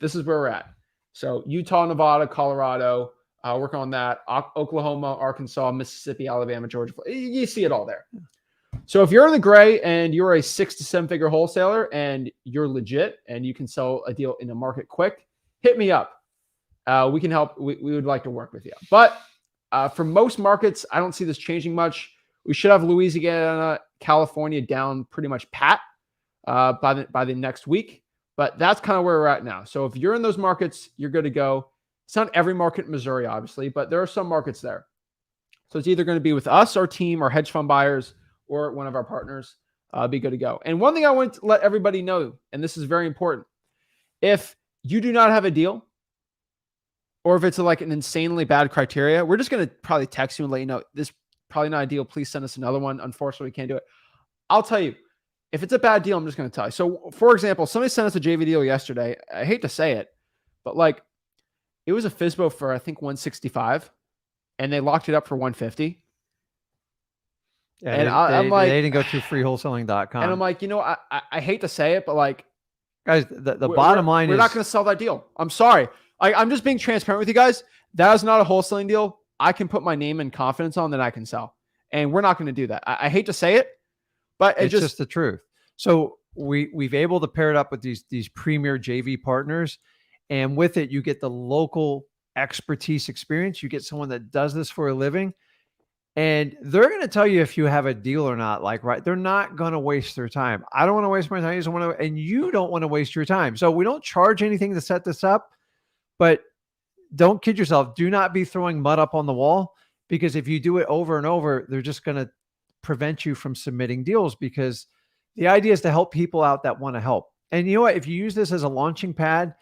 This is where we're at. So Utah, Nevada, Colorado, working on that. Oklahoma, Arkansas, Mississippi, Alabama, Georgia. You see it all there. So if you're in the gray and you're a 6 to 7 figure wholesaler and you're legit and you can sell a deal in the market quick, hit me up. We can help. We would like to work with you. But for most markets, I don't see this changing much. We should have Louisiana, California down pretty much pat by the next week. But that's kind of where we're at now. So if you're in those markets, you're good to go. It's not every market in Missouri, obviously, but there are some markets there. So it's either going to be with us, our team, our hedge fund buyers, or one of our partners. Be good to go. And one thing I want to let everybody know, and this is very important, if you do not have a deal, or if it's like an insanely bad criteria, we're just going to probably text you and let you know this is probably not a deal. Please send us another one. Unfortunately, we can't do it. I'll tell you, if it's a bad deal, I'm just going to tell you. So for example, somebody sent us a JV deal yesterday. I hate to say it, but like it was a FSBO for, I think 165 and they locked it up for 150. Yeah, and I'm like, they didn't go through freewholesaling.com. And I'm like, you know, I hate to say it, but like, guys, the bottom line is we're not going to sell that deal. I'm sorry. I'm just being transparent with you guys. That is not a wholesaling deal I can put my name and confidence on that I can sell. And we're not going to do that. I hate to say it, but it's just the truth. So we've able to pair it up with these premier JV partners. And with it, you get the local expertise experience. You get someone that does this for a living. And they're going to tell you if you have a deal or not. Like, right, they're not going to waste their time. I don't want to waste my time. And you don't want to waste your time. So we don't charge anything to set this up, but don't kid yourself. Do not be throwing mud up on the wall, because if you do it over and over, they're just going to prevent you from submitting deals, because the idea is to help people out that want to help. And you know what? If you use this as a launching pad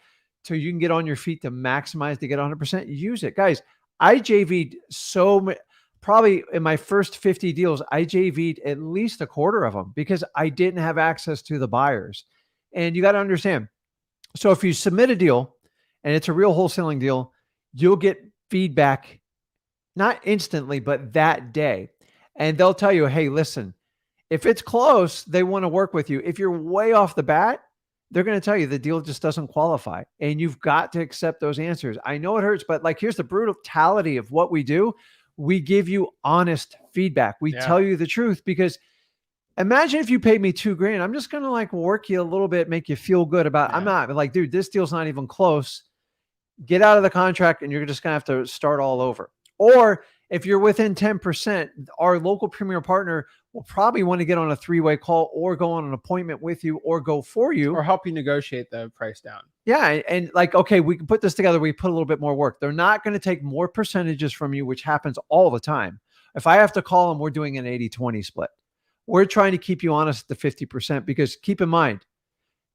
so you can get on your feet to maximize to get 100%, use it. Guys, I JV'd so many. Probably in my first 50 deals, I JV'd at least a quarter of them because I didn't have access to the buyers. And you got to understand. So if you submit a deal and it's a real wholesaling deal, you'll get feedback, not instantly, but that day. And they'll tell you, hey, listen, if it's close, they want to work with you. If you're way off the bat, they're going to tell you the deal just doesn't qualify. And you've got to accept those answers. I know it hurts, but like, here's the brutality of what we do. We give you honest feedback. We tell you the truth, because imagine if you paid me $2,000, I'm just going to like work you a little bit, make you feel good about, I'm not like, dude, this deal's not even close. Get out of the contract and you're just going to have to start all over. Or if you're within 10%, our local premier partner will probably want to get on a 3-way call or go on an appointment with you or go for you. Or help you negotiate the price down. Yeah. And like, okay, we can put this together. We put a little bit more work. They're not going to take more percentages from you, which happens all the time. If I have to call them, we're doing an 80-20 split. We're trying to keep you honest at the 50%, because keep in mind,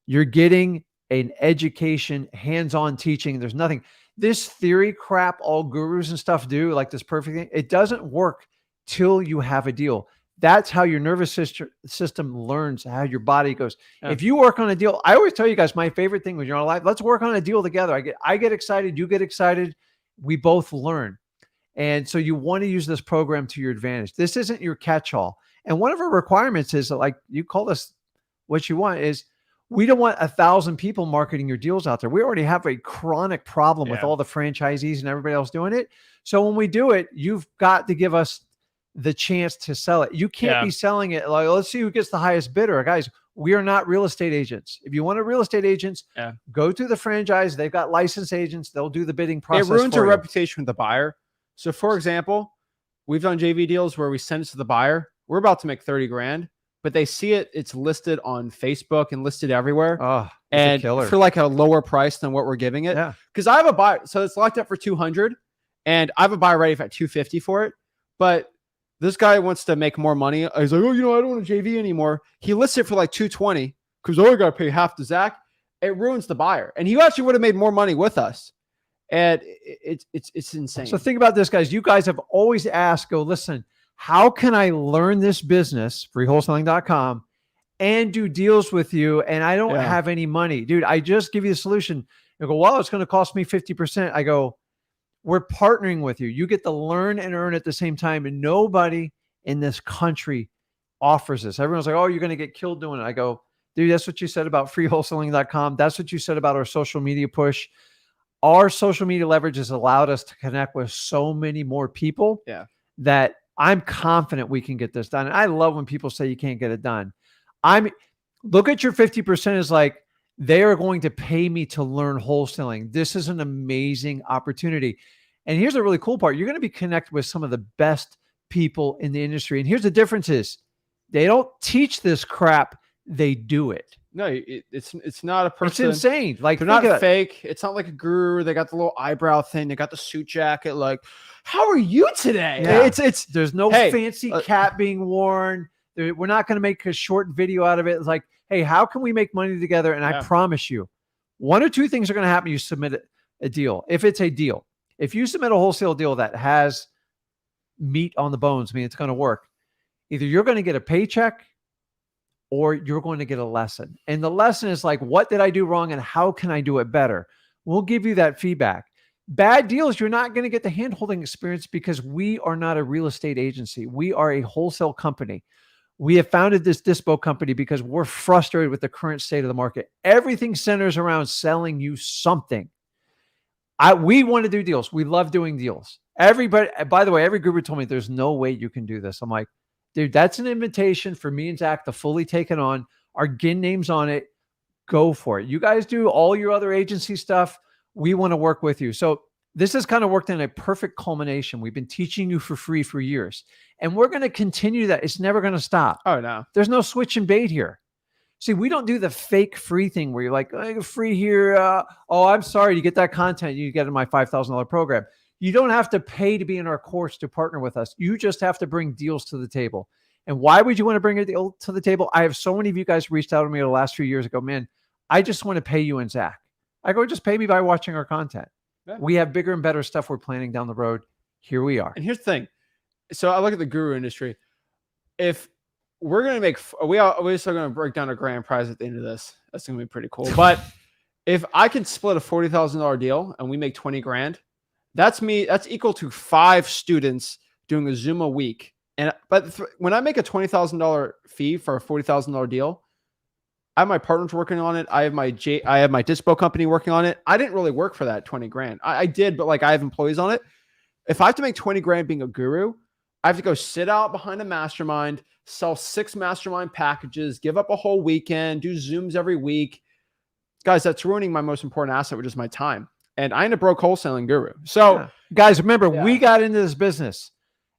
you're getting an education, hands-on teaching. There's nothing. This theory crap all gurus and stuff do, like this perfect thing, it doesn't work till you have a deal. That's how your nervous system learns, how your body goes. Yeah. If you work on a deal, I always tell you guys, my favorite thing when you're on live, let's work on a deal together. I get excited. You get excited. We both learn. And so you want to use this program to your advantage. This isn't your catch-all. And one of our requirements is, like, you call this what you want, is We don't want 1,000 people marketing your deals out there. We already have a chronic problem with all the franchisees and everybody else doing it. So when we do it, you've got to give us the chance to sell it. You can't be selling it like, let's see who gets the highest bidder. Guys, we are not real estate agents. If you want a real estate agents, go to the franchise. They've got licensed agents. They'll do the bidding process. It ruins your reputation with the buyer. So for example, we've done JV deals where we send it to the buyer. We're about to make 30 grand, but they see it. It's listed on Facebook and listed everywhere. Oh, and for like a lower price than what we're giving it. Yeah. Cause I have a buyer. So it's locked up for 200 and I have a buyer ready for 250 for it. But this guy wants to make more money. He's like, oh, I don't want a JV anymore. He lists it for like 220 because I got to pay half to Zach. It ruins the buyer. And he actually would have made more money with us. And it's insane. So think about this, guys. You guys have always asked, listen, how can I learn this business, freewholesaling.com, and do deals with you? And I don't have any money. Dude, I just give you the solution. You go, well, it's going to cost me 50%. I go, we're partnering with you. You get to learn and earn at the same time. And nobody in this country offers this. Everyone's like, oh, you're going to get killed doing it. I go, dude, that's what you said about freewholesaling.com. That's what you said about our social media push. Our social media leverage has allowed us to connect with so many more people that I'm confident we can get this done. And I love when people say you can't get it done. Look at your 50% is like, they are going to pay me to learn wholesaling. This is an amazing opportunity. And here's the really cool part. You're going to be connected with some of the best people in the industry. And here's the difference is they don't teach this crap. They do it. No, it's not a person. It's insane. Like they're not fake. It's not like a guru. They got the little eyebrow thing. They got the suit jacket. Like, how are you today? Yeah. There's no fancy cap being worn. We're not going to make a short video out of it. It's like, hey, how can we make money together? And I promise you, one or two things are going to happen. You submit a deal. If it's a deal, if you submit a wholesale deal that has meat on the bones, I mean, it's going to work. Either you're going to get a paycheck or you're going to get a lesson. And the lesson is like, what did I do wrong and how can I do it better? We'll give you that feedback. Bad deals, you're not going to get the hand-holding experience because we are not a real estate agency. We are a wholesale company. We have founded this dispo company because we're frustrated with the current state of the market. Everything centers around selling you something. We want to do deals. We love doing deals. Everybody, by the way, every group told me there's no way you can do this. I'm like, dude, that's an invitation for me and Zach to fully take it on. Our Ginn name's on it. Go for it. You guys do all your other agency stuff. We want to work with you. So this has kind of worked in a perfect culmination. We've been teaching you for free for years, and we're going to continue that. It's never going to stop. Oh, no. There's no switch and bait here. See, we don't do the fake free thing where you're like, oh, free here. Oh, I'm sorry. You get that content. You get in my $5,000 program. You don't have to pay to be in our course to partner with us. You just have to bring deals to the table. And why would you want to bring a deal to the table? I have so many of you guys reached out to me the last few years ago, man, I just want to pay you and Zach. I go, just pay me by watching our content. Yeah. We have bigger and better stuff we're planning down the road. Here we are. And here's the thing. So I look at the guru industry. If we're going to make, we're still going to break down a grand prize at the end of this. That's going to be pretty cool. But if I can split a $40,000 deal and we make 20 grand, that's equal to 5 students doing a Zoom a week. But when I make a $20,000 fee for a $40,000 deal, I have my partners working on it. I have my dispo company working on it. I didn't really work for that 20 grand. I did, but like I have employees on it. If I have to make 20 grand being a guru, I have to go sit out behind a mastermind, sell 6 mastermind packages, give up a whole weekend, do Zooms every week. Guys, that's ruining my most important asset, which is my time. And I ain't a broke wholesaling guru. So guys, remember, we got into this business.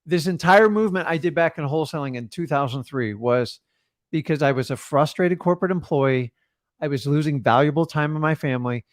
This entire movement I did back in wholesaling in 2003 was because I was a frustrated corporate employee. I was losing valuable time in my family.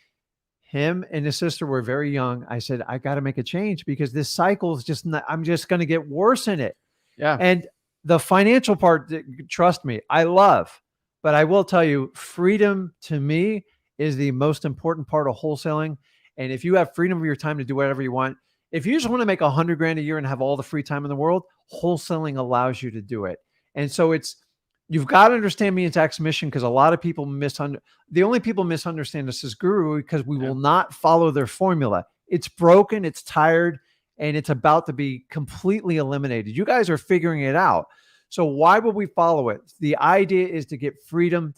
Him and his sister were very young. I said, I got to make a change because this cycle is just not, I'm just going to get worse in it. Yeah. And the financial part, trust me, I love, but I will tell you, freedom to me is the most important part of wholesaling. And if you have freedom of your time to do whatever you want, if you just want to make 100 grand a year and have all the free time in the world, wholesaling allows you to do it. And so you've got to understand me and Zach's mission because a lot of people the only people misunderstand us as guru because we will not follow their formula. It's broken, it's tired, and it's about to be completely eliminated. You guys are figuring it out. So why would we follow it? The idea is to get freedom,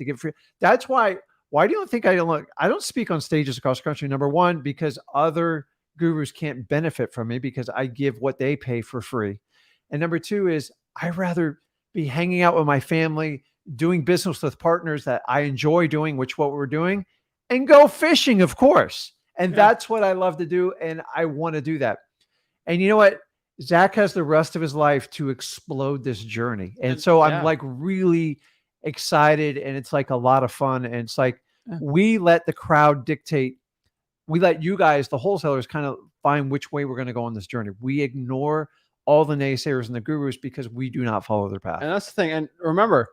That's why Why do you think I don't speak on stages across the country? Number one, because other gurus can't benefit from me because I give what they pay for free. And number two is I'd rather be hanging out with my family, doing business with partners that I enjoy doing, which what we're doing, and go fishing, of course. And that's what I love to do. And I want to do that. And you know what? Zach has the rest of his life to explode this journey. And so I'm like really excited, and it's like a lot of fun. And it's like we let the crowd dictate. We let you guys, the wholesalers, kind of find which way we're going to go on this journey. We ignore all the naysayers and the gurus because we do not follow their path. And that's the thing. And remember,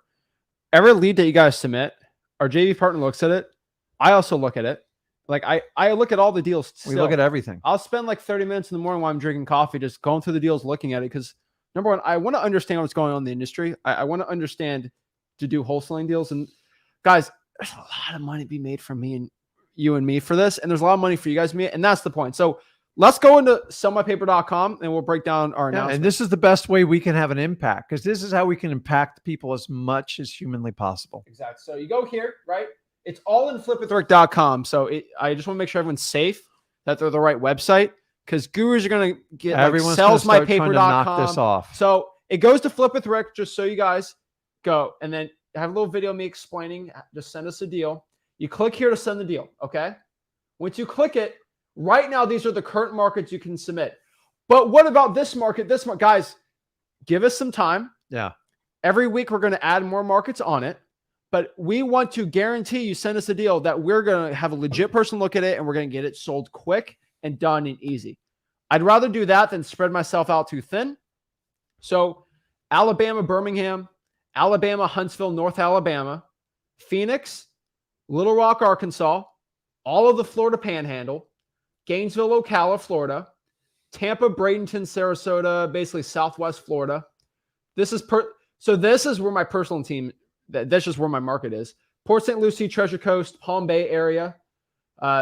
every lead that you guys submit, our JV partner looks at it. I also look at it. Like I look at all the deals. We look at everything. I'll spend like 30 minutes in the morning while I'm drinking coffee, just going through the deals, looking at it. Because number one, I want to understand what's going on in the industry. I want to understand to do wholesaling deals. And guys, there's a lot of money to be made from me and you and me for this. And there's a lot of money for you guys and me. And that's the point. So let's go into SellMyPaper.com and we'll break down our announcement. And this is the best way we can have an impact, because this is how we can impact people as much as humanly possible. Exactly. So you go here, right? It's all in flipwithrick.com. So I just want to make sure everyone's safe, that they're the right website, because gurus are going to get everyone's like SellMyPaper.com. Knock this off. So it goes to Flip with Rick, just so you guys go. And then have a little video of me explaining, just send us a deal. You click here to send the deal, okay? Once you click it, right now, these are the current markets you can submit. But what about this market? This market, guys, give us some time. Yeah. Every week, we're going to add more markets on it. But we want to guarantee you send us a deal that we're going to have a legit person look at it and we're going to get it sold quick and done and easy. I'd rather do that than spread myself out too thin. So Alabama, Birmingham, Alabama, Huntsville, North Alabama, Phoenix, Little Rock, Arkansas, all of the Florida Panhandle, Gainesville, Ocala, Florida, Tampa, Bradenton, Sarasota, basically Southwest Florida. This is this is where my personal team, that's just where my market is. Port St. Lucie, Treasure Coast, Palm Bay area.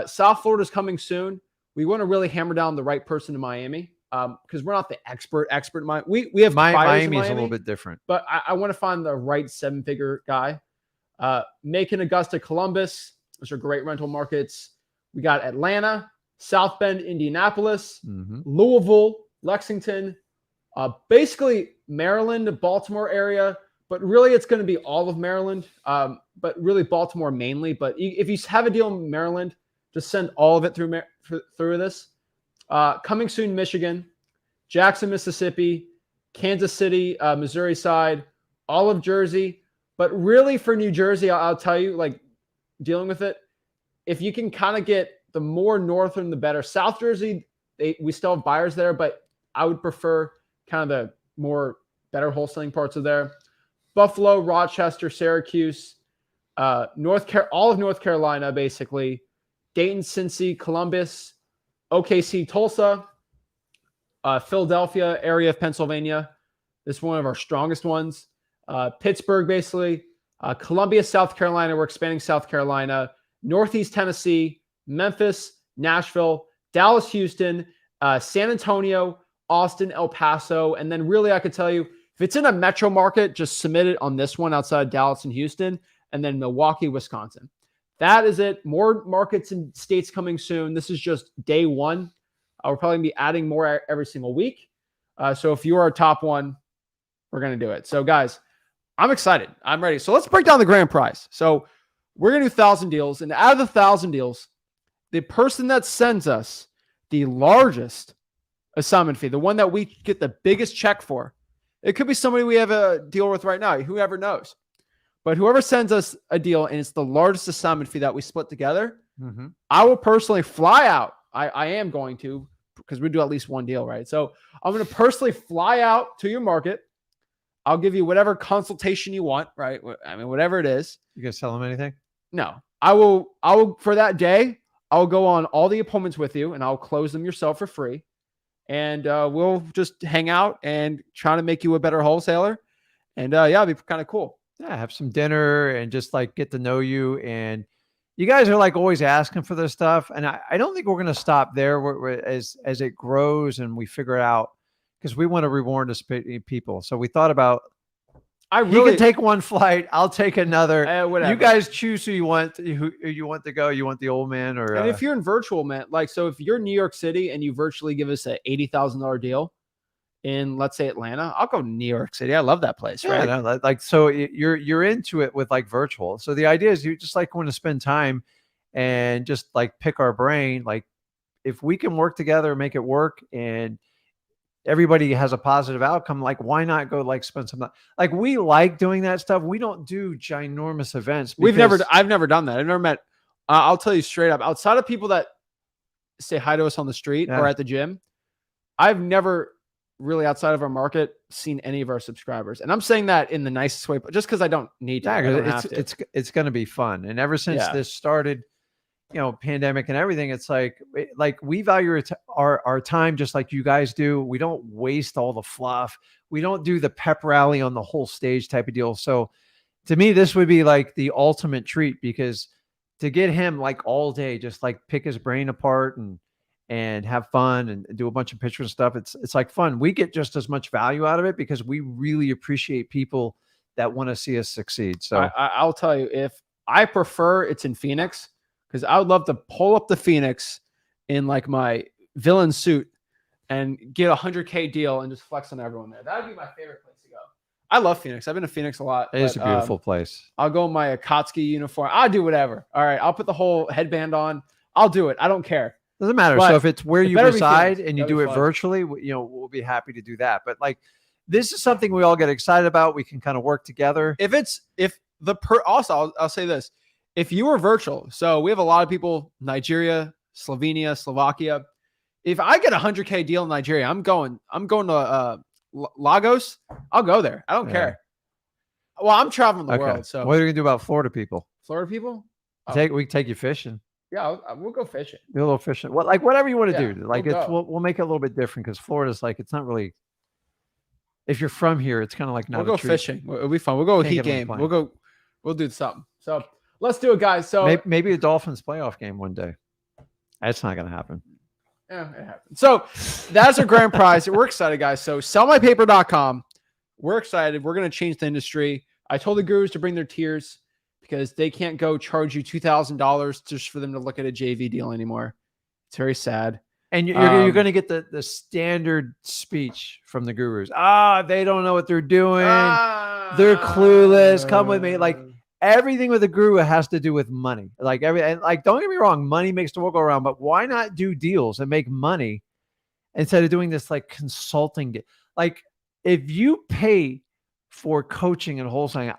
South Florida is coming soon. We want to really hammer down the right person in Miami because we're not the expert in Miami. We have Miami is a little bit different, but I want to find the right 7-figure guy. Macon, Augusta, Columbus. Those are great rental markets. We got Atlanta, South Bend, Indianapolis, Louisville, Lexington, basically Maryland, Baltimore area. But really, it's going to be all of Maryland, but really Baltimore mainly. But if you have a deal in Maryland, just send all of it through this. Coming soon, Michigan, Jackson, Mississippi, Kansas City, Missouri side, all of Jersey. But really for New Jersey, I'll tell you, like dealing with it, if you can kind of get the more northern, the better. South Jersey, we still have buyers there, but I would prefer kind of the more better wholesaling parts of there. Buffalo, Rochester, Syracuse, all of North Carolina, basically, Dayton, Cincy, Columbus, OKC, Tulsa, Philadelphia area of Pennsylvania. This is one of our strongest ones. Pittsburgh, basically, Columbia, South Carolina. We're expanding South Carolina, Northeast Tennessee, Memphis, Nashville, Dallas, Houston, San Antonio, Austin, El Paso. And then really, I could tell you, if it's in a metro market, just submit it on this one outside Dallas and Houston, and then Milwaukee, Wisconsin. That is it. More markets and states coming soon. This is just day one. We're probably going to be adding more every single week. So if you are a top one, we're going to do it. So guys, I'm excited. I'm ready. So let's break down the grand prize. So we're going to do 1,000 deals. And out of the 1,000 deals, the person that sends us the largest assignment fee, the one that we get the biggest check for, it could be somebody we have a deal with right now. Whoever knows. But whoever sends us a deal and it's the largest assignment fee that we split together, I will personally fly out. I am going to, because we do at least one deal, right? So I'm going to personally fly out to your market. I'll give you whatever consultation you want, right? I mean, whatever it is. You guys sell them anything? No. I will for that day, I'll go on all the appointments with you and I'll close them yourself for free. And we'll just hang out and try to make you a better wholesaler. And yeah, it'd be kind of cool. Yeah, have some dinner and just like get to know you. And you guys are like always asking for this stuff. And I don't think we're going to stop there as it grows and we figure it out, because we want to reward this people. So we thought about He can take one flight. I'll take another. Whatever. You guys choose who you want to go. You want the old man or? And if you're in virtual, man, like, so if you're in New York City and you virtually give us a $80,000 deal in, let's say, Atlanta, I'll go to New York City. I love that place, right? No, like, so you're into it with like virtual. So the idea is you just like want to spend time and just like pick our brain. Like, if we can work together, make it work, and everybody has a positive outcome, like, why not go like spend some time? Like, we like doing that stuff. We don't do ginormous events. I've never done that. I've never met, I'll tell you straight up, outside of people that say hi to us on the street or at the gym, I've never really, outside of our market, seen any of our subscribers. And I'm saying that in the nicest way, but just because I don't need to. Yeah, it's going to be fun. And ever since this started, pandemic and everything, it's like we value our time just like you guys do. We don't waste all the fluff. We don't do the pep rally on the whole stage type of deal. So to me, this would be like the ultimate treat, because to get him like all day, just like pick his brain apart and have fun and do a bunch of pictures and stuff. It's like fun. We get just as much value out of it because we really appreciate people that want to see us succeed. So I'll tell you, if I prefer it's in Phoenix, because I would love to pull up the Phoenix in like my villain suit and get $100K deal and just flex on everyone there. That would be my favorite place to go. I love Phoenix. I've been to Phoenix a lot. It is a beautiful place. I'll go in my Akatsuki uniform. I'll do whatever. All right. I'll put the whole headband on. I'll do it. I don't care. Doesn't matter. So if it's where you reside and you do it fun. Virtually, we'll be happy to do that. But like, this is something we all get excited about. We can kind of work together. Also, I'll say this. If you were virtual, so we have a lot of people, Nigeria, Slovenia, Slovakia. If I get $100K deal in Nigeria, I'm going to Lagos. I'll go there. I don't care. Well, I'm traveling the world. So what are you gonna do about Florida people? Florida people? We can take you fishing. Yeah, we'll go fishing. Do a little fishing. Whatever you want to do. Like, we'll make it a little bit different, because Florida's like, it's not really. If you're from here, it's kind of like not. We'll go fishing. It'll be fun. We'll go Heat game. We'll do something. So let's do it, guys. So maybe a Dolphins playoff game one day. That's not going to happen. Yeah, it happens. So that's our grand prize. We're excited, guys. So SellMyPaper.com. We're excited. We're going to change the industry. I told the gurus to bring their tiers, because they can't go charge you $2,000 just for them to look at a JV deal anymore. It's very sad. And you're going to get the standard speech from the gurus. They don't know what they're doing. They're clueless. Come with me. Like, everything with a guru has to do with money. Like, don't get me wrong, money makes the world go around, but why not do deals and make money instead of doing this like consulting? Like, if you pay for coaching and wholesaling,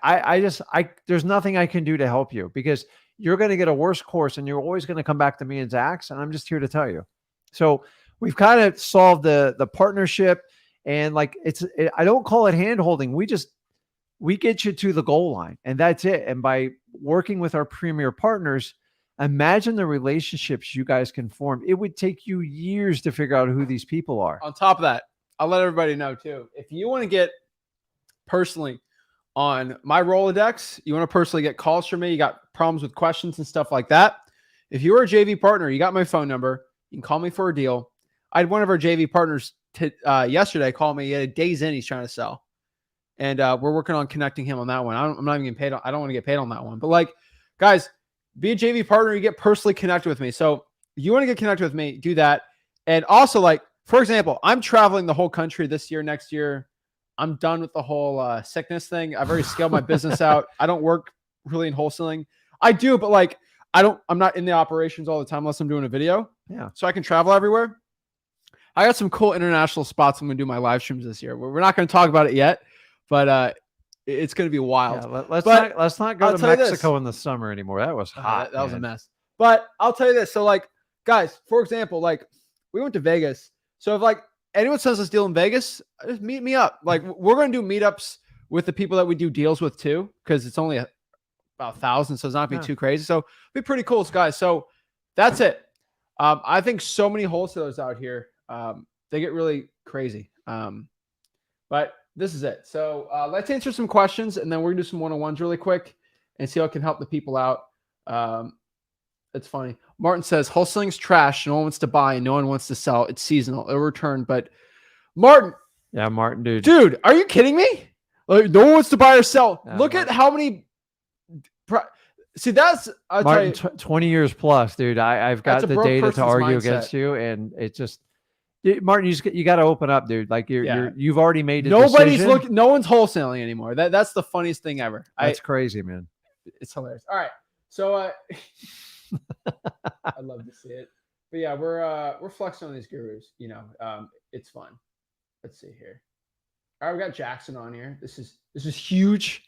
there's nothing I can do to help you, because you're going to get a worse course and you're always going to come back to me and Zach's, and I'm just here to tell you. So we've kind of solved the partnership, and like, I don't call it hand holding. We get you to the goal line, and that's it. And by working with our premier partners, imagine the relationships you guys can form. It would take you years to figure out who these people are. On top of that, I'll let everybody know too. If you want to get personally on my Rolodex, you want to personally get calls from me, you got problems with questions and stuff like that. If you were a JV partner, you got my phone number. You can call me for a deal. I had one of our JV partners yesterday call me. He had a days in, he's trying to sell. And we're working on connecting him on that one. I'm not even getting paid. I don't want to get paid on that one. But like, guys, be a JV partner. You get personally connected with me. So if you want to get connected with me, do that. And also, like, for example, I'm traveling the whole country this year, next year. I'm done with the whole sickness thing. I've already scaled my business out. I don't work really in wholesaling. I do, but like, I'm not in the operations all the time unless I'm doing a video. Yeah. So I can travel everywhere. I got some cool international spots I'm going to do my live streams this year. We're not going to talk about it yet, but it's going to be wild. Yeah, let's not go to Mexico in the summer anymore. That was hot. That was a mess. But I'll tell you this. So like, guys, for example, like, we went to Vegas. So if like anyone sends us deal in Vegas, just meet me up. Like, we're going to do meetups with the people that we do deals with too, because it's only about 1,000. So it's not going to be too crazy. So it'll be pretty cool, guys. So that's it. I think so many wholesalers out here, they get really crazy. But this is it. So let's answer some questions, and then we're gonna do some one-on-ones really quick and see how it can help the people out. It's funny. Martin says, wholesaling's trash. No one wants to buy and no one wants to sell. It's seasonal. It'll return. But Martin. Yeah, Martin, dude. Dude, are you kidding me? Like, no one wants to buy or sell. Yeah, Look at how many. See, that's I'll Martin, tell you, 20 years plus, dude. I've got that's a the broke data to person's argue mindset. against you, and it just Martin, you got to open up, dude. Like you've already made a Nobody's decision. looking. No one's wholesaling anymore. That's the funniest thing ever. That's crazy, man. It's hilarious. All right, so I'd love to see it, but yeah, we're flexing on these gurus. You know, it's fun. Let's see here. All right, we got Jackson on here. This is huge.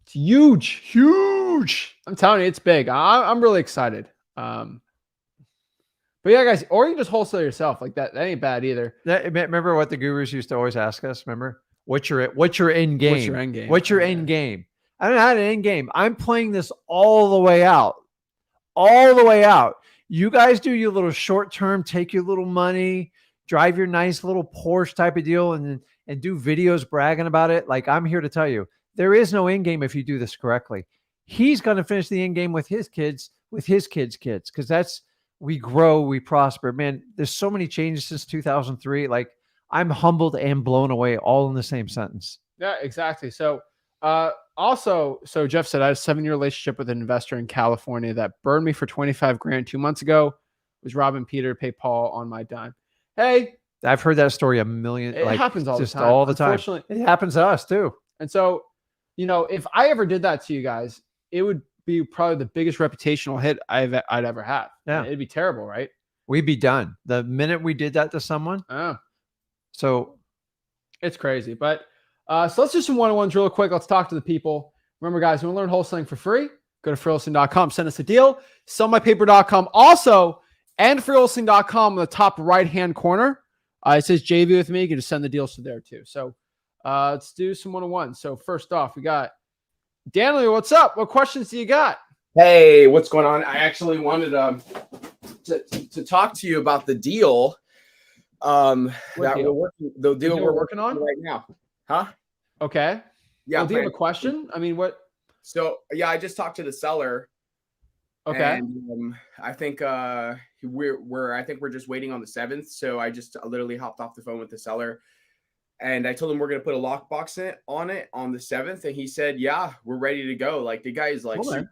It's huge. I'm telling you, it's big. I'm really excited. But yeah, guys, or you can just wholesale yourself. Like that ain't bad either. Remember what the gurus used to always ask us? Remember what's your end game? What's your end game? What's your end game? I don't have an end game. I'm playing this all the way out. All the way out. You guys do your little short term, take your little money, drive your nice little Porsche type of deal, and do videos bragging about it. Like, I'm here to tell you, there is no end game if you do this correctly. He's going to finish the end game with his kids, because that's, we grow, we prosper. Man, there's so many changes since 2003. Like, I'm humbled and blown away all in the same sentence. Yeah, exactly. So also, so Jeff said, I had a 7-year relationship with an investor in California that burned me for 25 grand 2 months ago. It was robbing Peter to pay Paul on my dime. Hey, I've heard that story a million. It happens all the time. All the time. Unfortunately, it happens to us too. And so, you know, if I ever did that to you guys, it would be probably the biggest reputational hit I'd ever have. Yeah, it'd be terrible, right? We'd be done the minute we did that to someone. Oh, so it's crazy. But so let's do some one-on-ones real quick. Let's talk to the people. Remember, guys, you want to learn wholesaling for free? Go to freewholesaling.com. Send us a deal. SellMyPaper.com. Also, and freewholesaling.com in the top right-hand corner. It says JV with me. You can just send the deals to there too. So let's do some one-on-ones. So first off, we got Daniel. What's up? What questions do you got? Hey, what's going on? I actually wanted to talk to you about the deal we're working on right now. Huh? Okay. Yeah. Well, do you have a question? I mean, what? So yeah, I just talked to the seller. Okay. And, I think we're just waiting on the 7th. So I just literally hopped off the phone with the seller, and I told him we're gonna put a lockbox on it on the 7th, and he said, "Yeah, we're ready to go." Like, the guy is like super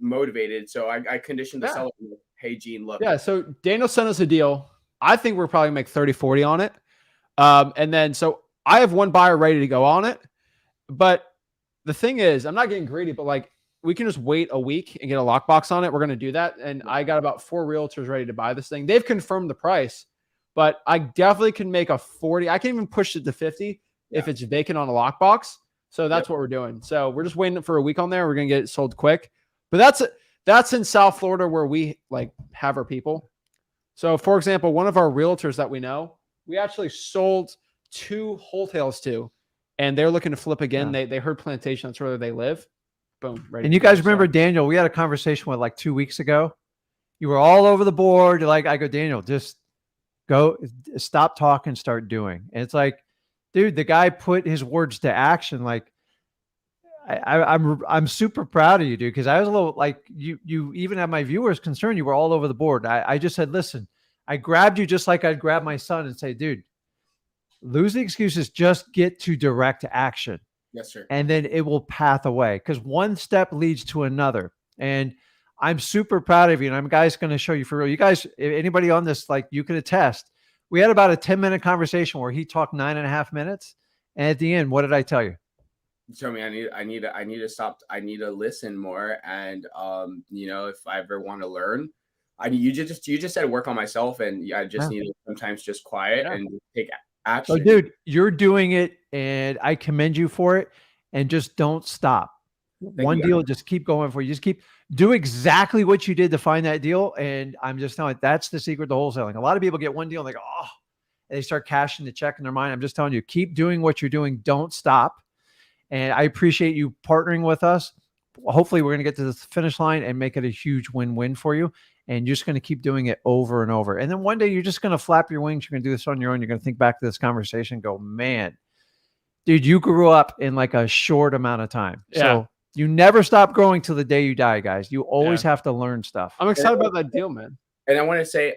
motivated. So I conditioned the seller. Hey, Gene, love. Yeah. So Daniel sent us a deal. I think we're probably make 30-40 on it. And then so I have one buyer ready to go on it. But the thing is, I'm not getting greedy, but like, we can just wait a week and get a lockbox on it. We're going to do that. And I got about 4 realtors ready to buy this thing. They've confirmed the price, but I definitely can make a 40. I can even push it to 50 if it's vacant on a lockbox. So that's what we're doing. So we're just waiting for a week on there. We're going to get it sold quick. But that's in South Florida where we like have our people. So for example, one of our realtors that we know, we actually sold 2 wholesales to, and they're looking to flip again. Yeah. They heard Plantation. That's where they live. Boom. Ready. And you guys remember Daniel? We had a conversation with like 2 weeks ago. You were all over the board. You're like, I go, Daniel, just go, stop talking, start doing. And it's like, dude, the guy put his words to action. Like, I'm super proud of you, dude, because I was a little like you even have my viewers concerned. You were all over the board. I just said, listen, I grabbed you just like I'd grab my son and say, dude, lose the excuses, just get to direct action. Yes, sir. And then it will path away, because one step leads to another. And I'm super proud of you. And I'm guys going to show you for real. You guys, anybody on this, like, you can attest. We had about a 10-minute conversation where he talked 9.5 minutes. And at the end, what did I tell you? Tell me, I need to stop. I need to listen more. And, you know, if I ever want to learn, you just said work on myself. And I just need to sometimes just quiet and take action. So, dude, you're doing it, and I commend you for it. And just don't stop. One deal, just keep going for you. Just do exactly what you did to find that deal. And I'm just telling you, that's the secret to wholesaling. A lot of people get one deal and they go, oh, and they start cashing the check in their mind. I'm just telling you, keep doing what you're doing. Don't stop. And I appreciate you partnering with us. Hopefully we're going to get to the finish line and make it a huge win-win for you. And you're just going to keep doing it over and over. And then one day you're just going to flap your wings. You're going to do this on your own. You're going to think back to this conversation and go, man, dude, you grew up in like a short amount of time. Yeah. So you never stop growing till the day you die, guys. You always have to learn stuff. I'm excited about that deal, man. And I want to say,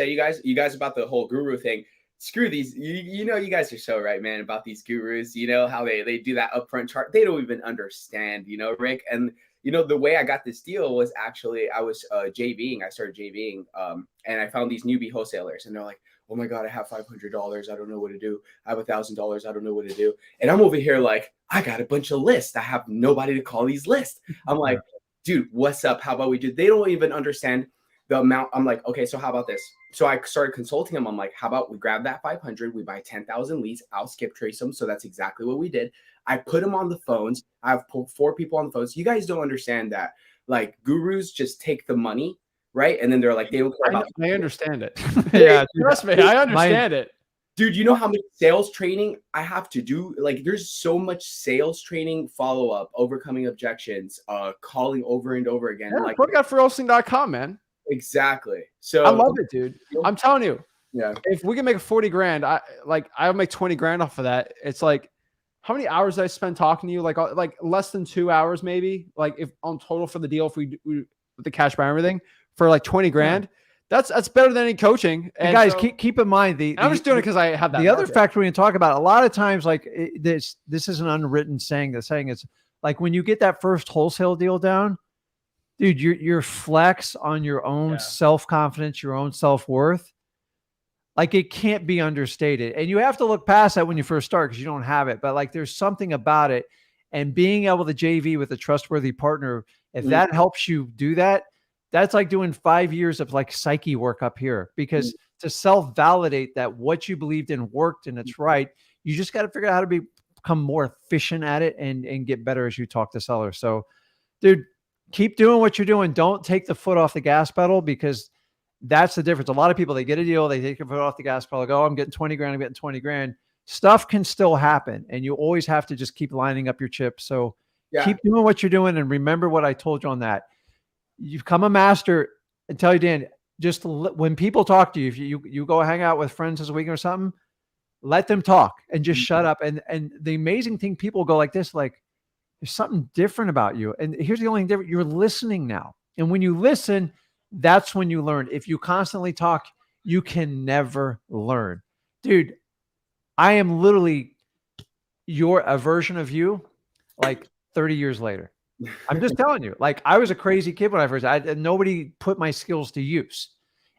you guys about the whole guru thing. screw these. You know, you guys are so right, man, about these gurus. You know how they do that upfront chart. They don't even understand, you know, Rick. And you know, the way I got this deal was actually I was JVing. I started JVing, and I found these newbie wholesalers, and they're like, "Oh my God, I have $500. I don't know what to do. I have $1,000. I don't know what to do." And I'm over here like, I got a bunch of lists. I have nobody to call these lists. I'm like, dude, what's up? How about we do? They don't even understand the amount. I'm like, okay, so how about this? So I started consulting them. I'm like, how about we grab that 500, we buy 10,000 leads, I'll skip trace them. So that's exactly what we did. I put them on the phones. I have 4 people on the phones. You guys don't understand that. Like gurus just take the money, right? And then they're like, they don't care about. I understand it. Yeah, Trust me, I understand it. Dude, you know how much sales training I have to do? Like, there's so much sales training, follow-up, overcoming objections, calling over and over again. Yeah, like, look out for wholesaling.com, man. Exactly. So I love it, dude. I'm telling you. Yeah. If we can make 40 grand, I'll make 20 grand off of that. It's like, how many hours did I spend talking to you? Like less than 2 hours, maybe. Like if on total for the deal, if we with the cash buy and everything for like 20 grand, that's better than any coaching. And guys, keep in mind I'm just doing it because I have that. The other factor we can talk about a lot of times, like this is an unwritten saying. The saying is like when you get that first wholesale deal down, dude, your flex on your own self-confidence, your own self-worth, like it can't be understated. And you have to look past that when you first start because you don't have it. But like there's something about it. And being able to JV with a trustworthy partner, if that helps you do that, that's like doing 5 years of like psyche work up here. Because to self-validate that what you believed in worked and it's right, you just got to figure out how to become more efficient at it and get better as you talk to sellers. So, dude, keep doing what you're doing. Don't take the foot off the gas pedal because that's the difference. A lot of people, they get a deal, they take the foot off the gas pedal, go, I'm getting 20 grand, I'm getting 20 grand. Stuff can still happen. And you always have to just keep lining up your chips. So keep doing what you're doing. And remember what I told you on that. You've come a master and tell you, Dan, just when people talk to you, if you go hang out with friends this weekend or something, let them talk and just shut up. And the amazing thing, people go like this, like, there's something different about you. And here's the only difference. You're listening now. And when you listen, that's when you learn. If you constantly talk, you can never learn. Dude, I am literally a version of you like 30 years later. I'm just telling you, like I was a crazy kid when I first, nobody put my skills to use.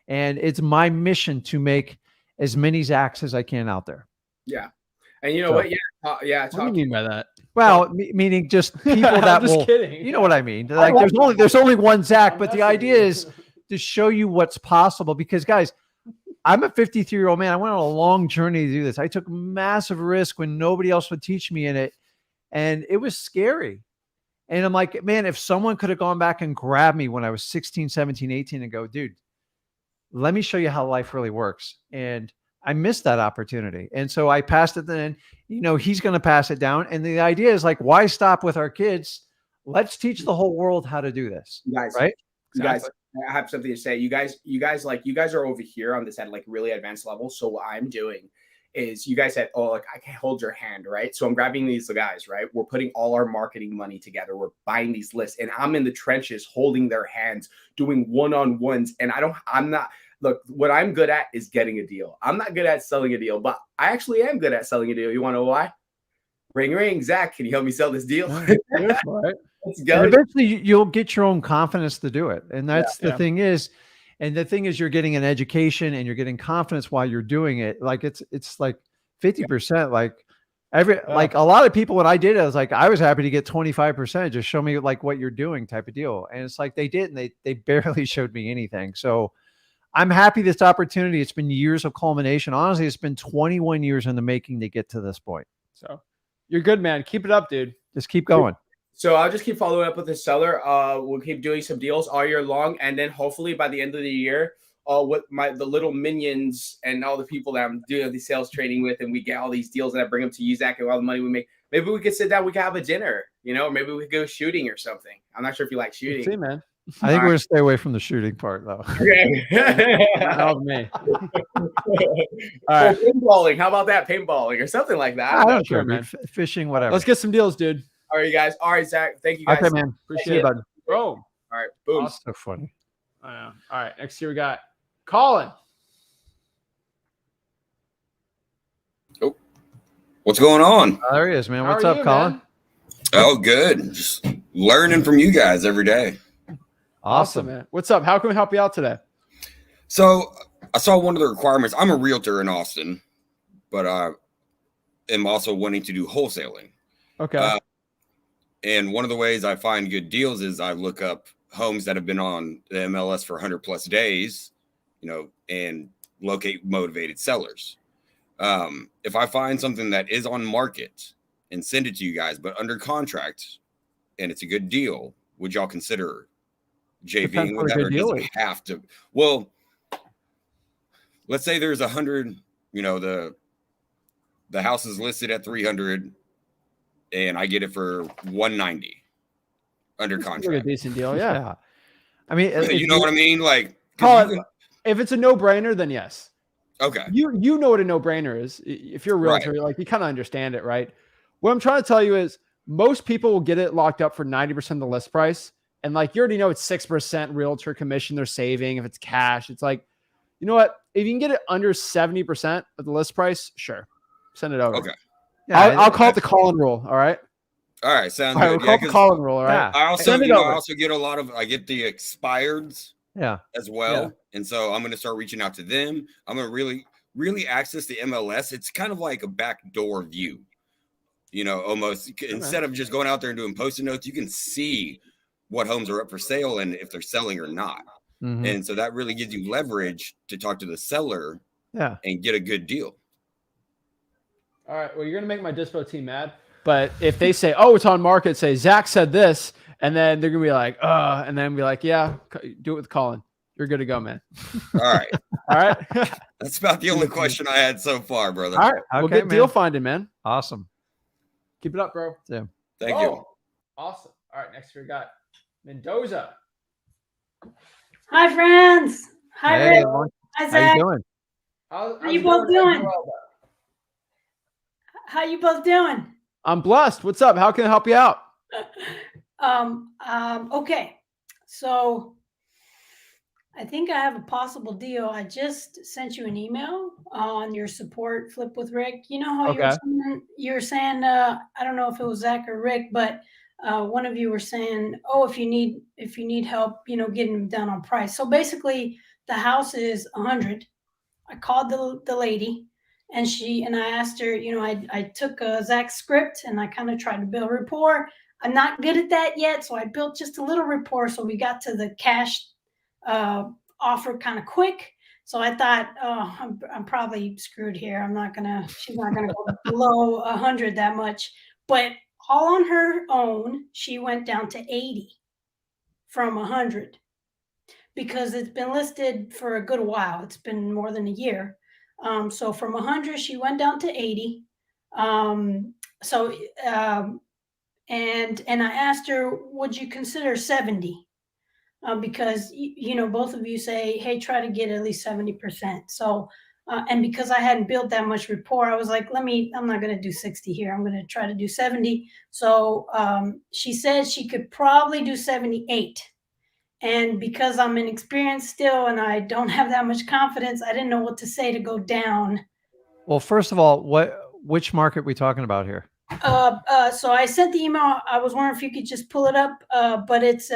And it's my mission to make as many Zachs as I can out there. Yeah. And you know what? Yeah. What do you mean by that? Well, meaning just people that will, kidding. You know what I mean? Like there's only one Zach, but the idea is to show you what's possible because guys, I'm a 53-year-old man. I went on a long journey to do this. I took massive risk when nobody else would teach me in it. And it was scary. And I'm like, man, if someone could have gone back and grabbed me when I was 16, 17, 18 and go, dude, let me show you how life really works. And I missed that opportunity. And so I passed it then, you know, he's going to pass it down. And the idea is like, why stop with our kids? Let's teach the whole world how to do this. You guys, right? You guys, I have something to say. You guys are over here on this at like really advanced level. So what I'm doing is you guys said, oh, like I can hold your hand, right? So I'm grabbing these guys, right? We're putting all our marketing money together. We're buying these lists and I'm in the trenches holding their hands, doing one-on-ones. And look, what I'm good at is getting a deal. I'm not good at selling a deal, but I actually am good at selling a deal. You want to know why? Ring, ring. Zach, can you help me sell this deal? Right. Let's go. And eventually you'll get your own confidence to do it. And that's the thing is, and the thing is you're getting an education and you're getting confidence while you're doing it. Like it's like 50%, like like a lot of people, when I did it, I was like, I was happy to get 25%. Just show me like what you're doing type of deal. And it's like, they did, and they barely showed me anything. So I'm happy this opportunity. It's been years of culmination. Honestly, it's been 21 years in the making to get to this point. So you're good, man. Keep it up, dude. Just keep going. So I'll just keep following up with the seller. We'll keep doing some deals all year long. And then hopefully by the end of the year, with the little minions and all the people that I'm doing the sales training with, and we get all these deals and I bring them to you, Zach, and all the money we make, maybe we could sit down, we could have a dinner, you know, or maybe we could go shooting or something. I'm not sure if you like shooting. See, man. I think we're going to stay away from the shooting part, though. Okay. That was me. All right. Paintballing. How about that? Paintballing or something like that. I don't care, man. Fishing, whatever. Let's get some deals, dude. All right, you guys. All right, Zach. Thank you guys. Okay, man. Appreciate it, bud. Bro. All right. Boom. That's so funny. I know. All right. Next here we got Colin. What's going on? There he is, man. How What's are up, you, Colin? man? Oh, good. Just learning from you guys every day. Awesome, man. What's up? How can we help you out today? So I saw one of the requirements. I'm a realtor in Austin, but I am also wanting to do wholesaling. Okay. And one of the ways I find good deals is I look up homes that have been on the MLS for 100 plus days, and locate motivated sellers. If I find something that is on market and send it to you guys, but under contract, and it's a good deal, would y'all consider JVing with that, or does it have to? Well, let's say there's 100. The house is listed at 300, and I get it for 190 under contract. Like a decent deal, yeah. I mean, you know what I mean? Like, if it's a no-brainer, then yes. Okay. You know what a no-brainer is. If you're a realtor, Right. like you kind of understand it, right? What I'm trying to tell you is most people will get it locked up for 90% of the list price. And like you already know it's 6% realtor commission they're saving. If it's cash, it's like, you know what? If you can get it under 70% of the list price, sure. Send it over. Okay. Yeah, I'll call it the Colin rule. All right. All right. Sounds All right, good. we'll call it the Colin rule. All right. Yeah. I also, I also get I get the expireds as well. Yeah. And so I'm going to start reaching out to them. I'm going to really access the MLS. It's kind of like a backdoor view, almost instead of just going out there and doing Post-it notes, you can see what homes are up for sale and if they're selling or not. Mm-hmm. And so that really gives you leverage to talk to the seller and get a good deal. All right. Well, you're going to make my dispo team mad. But if they say, oh, it's on market, say Zach said this, and then they're going to be like, and then be like, yeah, do it with Colin. You're good to go, man. All right. All right. That's about the only question I had so far, brother. All right. We'll get deal finding, man. Awesome. Keep it up, bro. Yeah. Thank you. Awesome. All right. Next we got Mendoza. Hi, friends. Hi, Hey, Rick. Hi, Zach. how you doing? How you both doing? How you both doing? I'm blessed. What's up? How can I help you out? Okay. So I think I have a possible deal. I just sent you an email on your support flip with Rick. You know how you were saying, I don't know if it was Zach or Rick, but one of you were saying, oh, if you need help, getting them down on price. So basically the house is 100. I called the lady and I asked her, I took Zach's script and I kind of tried to build rapport. I'm not good at that yet. So I built just a little rapport. So we got to the cash offer kind of quick. So I thought, oh, I'm probably screwed here. She's not gonna go below 100 that much. But all on her own, she went down to 80 from 100 because it's been listed for a good while. It's been more than a year. So from 100, she went down to 80. And I asked her, would you consider 70? Because, both of you say, hey, try to get at least 70%. So, and because I hadn't built that much rapport, I was like, I'm not going to do 60 here. I'm going to try to do 70. So she said she could probably do 78. And because I'm inexperienced still and I don't have that much confidence, I didn't know what to say to go down. Well, first of all, which market are we talking about here? So I sent the email. I was wondering if you could just pull it up. But it's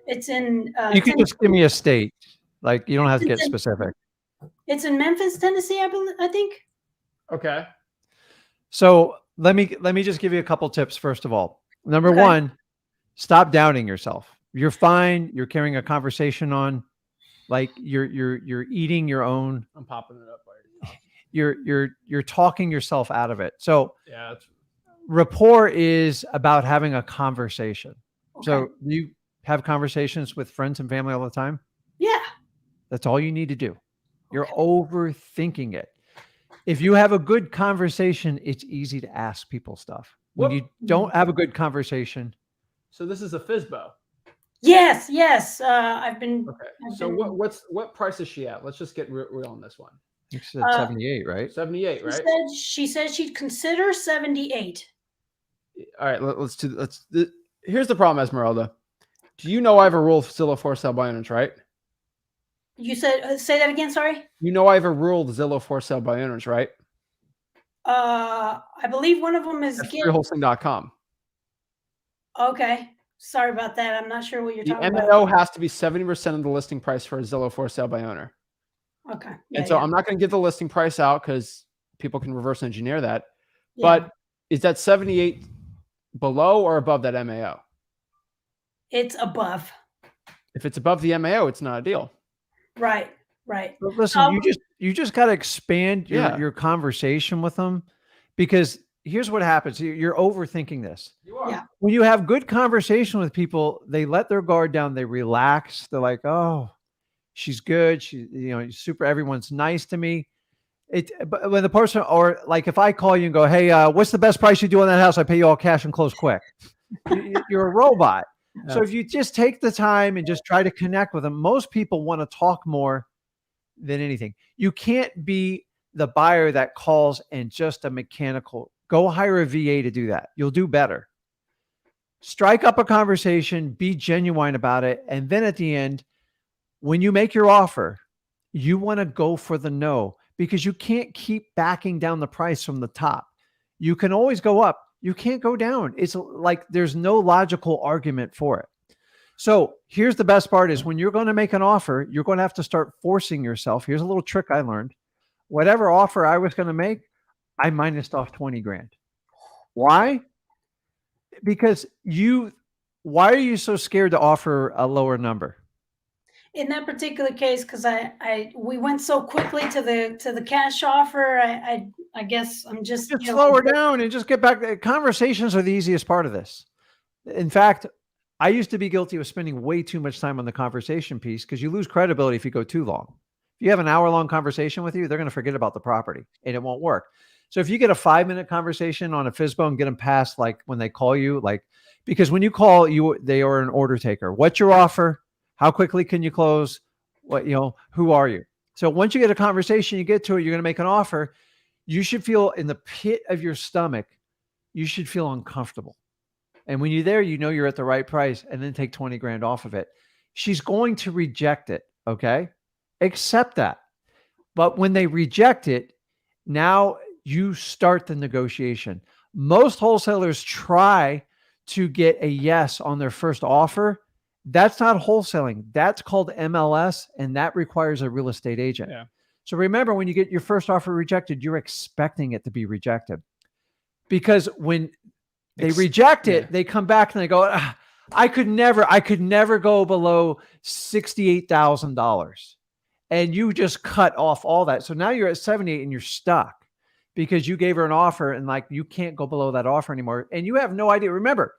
it's in. You can just give me a state. Like you don't have to get specific. It's in Memphis, Tennessee, I think. Okay. So let me just give you a couple tips. First of all, number one, stop doubting yourself. You're fine. You're carrying a conversation on, like you're eating your own. I'm popping it up. You're talking yourself out of it. So yeah, rapport is about having a conversation. Okay. So you have conversations with friends and family all the time? Yeah. That's all you need to do. You're overthinking it. If you have a good conversation, it's easy to ask people stuff. When you don't have a good conversation. So this is a FISBO. Yes. I've been. Okay. So what price is she at? Let's just get real on this one. You said 78, right? 78, right? She said she'd consider 78. All right, here's the problem, Esmeralda. Do you know I have a rule of Zillow for sale by owners, right? You said, say that again, sorry? You know I have a rule of Zillow for sale by owners, right? I believe one of them is That's Ginn. freewholesaling.com. Okay. Sorry about that. I'm not sure what you're The talking MAO about. has to be 70% of the listing price for a Zillow for sale by owner. Okay. And so I'm not going to give the listing price out because people can reverse engineer that. Yeah. But is that 78 below or above that MAO? It's above. If it's above the MAO, it's not a deal. Right. Right. But listen, you just got to expand your conversation with them, because here's what happens. You're overthinking this. You are. Yeah. When you have good conversation with people, they let their guard down, they relax. They're like, oh, she's good. She, super. Everyone's nice to me. But when the person, or like if I call you and go, hey, what's the best price you do on that house? I pay you all cash and close quick. You're a robot. Yeah. So if you just take the time and just try to connect with them, most people want to talk more than anything. You can't be the buyer that calls and just a mechanical. Go hire a VA to do that. You'll do better. Strike up a conversation, be genuine about it. And then at the end, when you make your offer, you want to go for the no, because you can't keep backing down the price from the top. You can always go up. You can't go down. It's like there's no logical argument for it. So here's the best part is when you're going to make an offer, you're going to have to start forcing yourself. Here's a little trick I learned. Whatever offer I was going to make, I minused off 20 grand. Why? Because why are you so scared to offer a lower number? In that particular case, because we went so quickly to the cash offer, I guess I'm just slow her down and just get back. Conversations are the easiest part of this. In fact, I used to be guilty of spending way too much time on the conversation piece, because you lose credibility if you go too long. If you have an hour-long conversation with you, they're going to forget about the property and it won't work. So if you get a 5-minute conversation on a FSBO and get them past, like when they call you, like, because when you call they are an order taker. What's your offer? How quickly can you close? What, who are you? So once you get a conversation, you get to it, you're going to make an offer. You should feel in the pit of your stomach, you should feel uncomfortable. And when you're there, you're at the right price, and then take 20 grand off of it. She's going to reject it. Okay. Accept that. But when they reject it, now you start the negotiation. Most wholesalers try to get a yes on their first offer. That's not wholesaling. That's called MLS, and that requires a real estate agent. Yeah. So remember, when you get your first offer rejected, you're expecting it to be rejected, because when they reject it, they come back and they go, I could never go below $68,000. And you just cut off all that. So now you're at 78 and you're stuck because you gave her an offer and like, you can't go below that offer anymore. And you have no idea. Remember,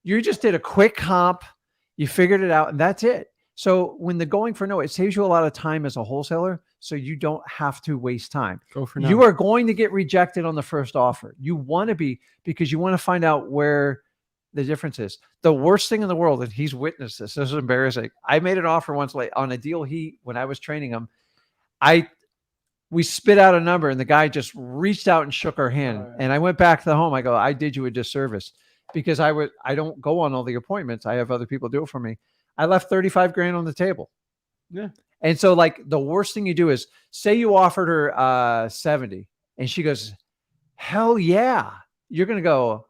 you just did a quick comp. You figured it out and that's it. So when the going for no, it saves you a lot of time as a wholesaler. So you don't have to waste time. Go for no. You are going to get rejected on the first offer. You want to be, because you want to find out where the difference is. The worst thing in the world, and he's witnessed this. This is embarrassing. I made an offer once late on a deal. When I was training him, we spit out a number and the guy just reached out and shook our hand. Oh, yeah. And I went back to the home. I go, I did you a disservice, because I don't go on all the appointments. I have other people do it for me. I left 35 grand on the table. Yeah. And so like the worst thing you do is say you offered her 70 and she goes, hell yeah. You're going to go,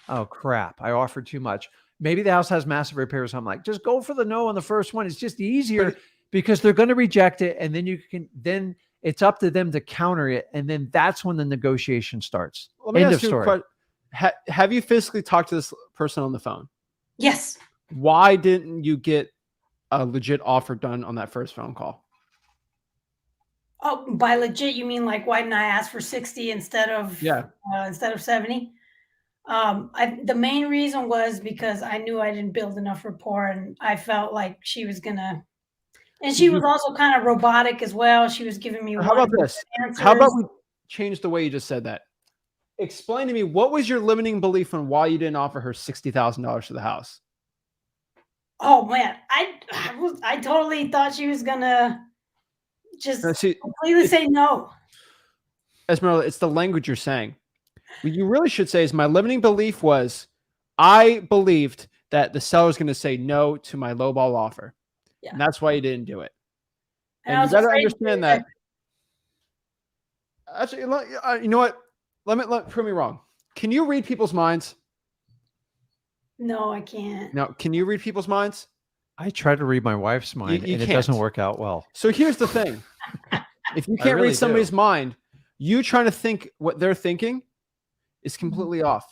oh crap, I offered too much. Maybe the house has massive repairs. I'm like, just go for the no on the first one. It's just easier because they're going to reject it. And then it's up to them to counter it. And then that's when the negotiation starts. Let me End ask of you a story. question. Have you physically talked to this person on the phone? Yes. Why didn't you get a legit offer done on that first phone call? Oh, by legit, you mean like, why didn't I ask for 60 instead of 70? The main reason was because I knew I didn't build enough rapport, and I felt like she was gonna, and she was also kind of robotic as well. She was giving me How about this? answers. How about we change the way you just said that? Explain to me, what was your limiting belief on why you didn't offer her $60,000 for the house? Oh man, I totally thought she was gonna just completely say no. Esmeralda, it's the language you're saying. What you really should say is, my limiting belief was I believed that the seller is going to say no to my lowball offer. Yeah. And that's why you didn't do it. And you got to understand that. Actually, you know what? prove me wrong. Can you read people's minds? No, I can't. No. Can you read people's minds? I try to read my wife's mind, and it doesn't work out well. So here's the thing. If you can't read somebody's mind, you trying to think what they're thinking is completely off.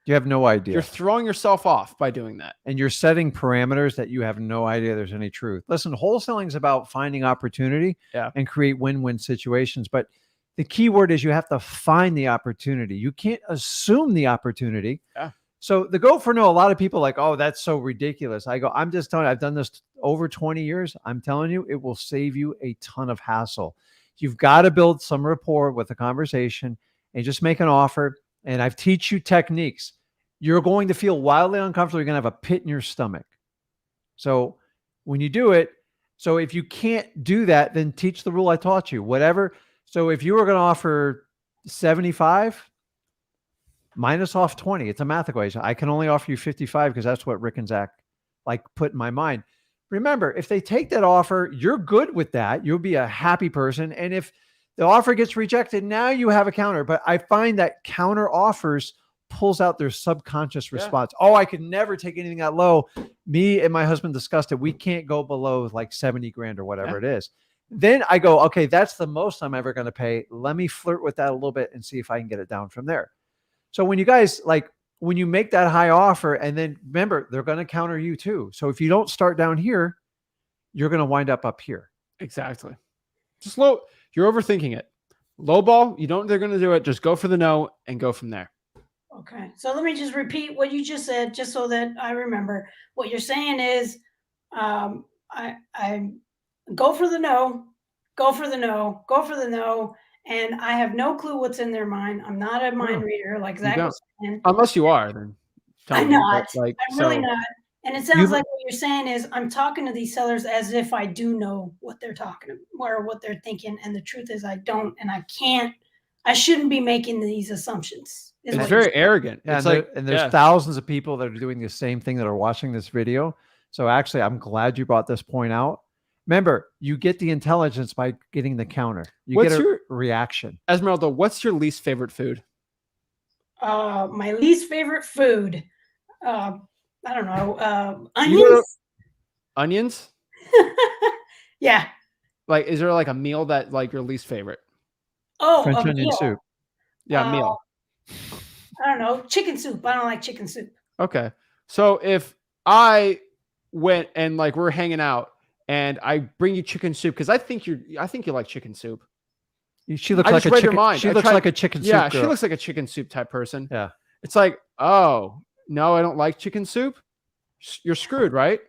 You have no idea. You're throwing yourself off by doing that. And you're setting parameters that you have no idea there's any truth. Listen, wholesaling is about finding opportunity and create win-win situations. But the key word is you have to find the opportunity. You can't assume the opportunity. Yeah. So the go for no, a lot of people are like, oh, that's so ridiculous. I go, I'm just telling you, I've done this over 20 years. I'm telling you, it will save you a ton of hassle. You've got to build some rapport with the conversation and just make an offer. And I've teach you techniques. You're going to feel wildly uncomfortable. You're going to have a pit in your stomach. So when you do it, so if you can't do that, then teach the rule I taught you, whatever. So if you were going to offer 75, minus off 20, it's a math equation. I can only offer you 55 because that's what Rick and Zach like put in my mind. Remember, if they take that offer, you're good with that. You'll be a happy person. And if the offer gets rejected, now you have a counter. But I find that counter offers pulls out their subconscious response. Oh, I could never take anything that low. Me and my husband discussed it. We can't go below like 70 grand or whatever it is. Then I go, okay, that's the most I'm ever going to pay. Let me flirt with that a little bit and see if I can get it down from there. So when you guys when you make that high offer, and then remember, they're going to counter you too. So if you don't start down here, you're going to wind up here. Exactly. Just low. You're overthinking it. Low ball. You don't, they're going to do it. Just go for the no and go from there. Okay. So let me just repeat what you just said, just so that I remember. What you're saying is, I go for the no, go for the no, go for the no. And I have no clue what's in their mind. I'm not a mind reader like Zach was saying. Unless you are, then I'm not. I'm really not. And it sounds like what you're saying is I'm talking to these sellers as if I do know what they're talking about or what they're thinking. And the truth is I don't, and I shouldn't be making these assumptions. It's very arrogant. Yeah, and there's thousands of people that are doing the same thing that are watching this video. So actually, I'm glad you brought this point out. Remember, you get the intelligence by getting the counter. You get a reaction. Esmeralda, what's your least favorite food? My least favorite food. I don't know. Onions. Onions? Yeah. Like, is there like a meal that like your least favorite? Oh, French onion soup. Yeah, meal. I don't know. Chicken soup. I don't like chicken soup. Okay. So if I went and like we're hanging out and I bring you chicken soup because I think you like chicken soup. She looks like a chicken. She looks like a chicken soup. Yeah, she looks like a chicken soup type person. Yeah. It's like, oh no, I don't like chicken soup. You're screwed, right?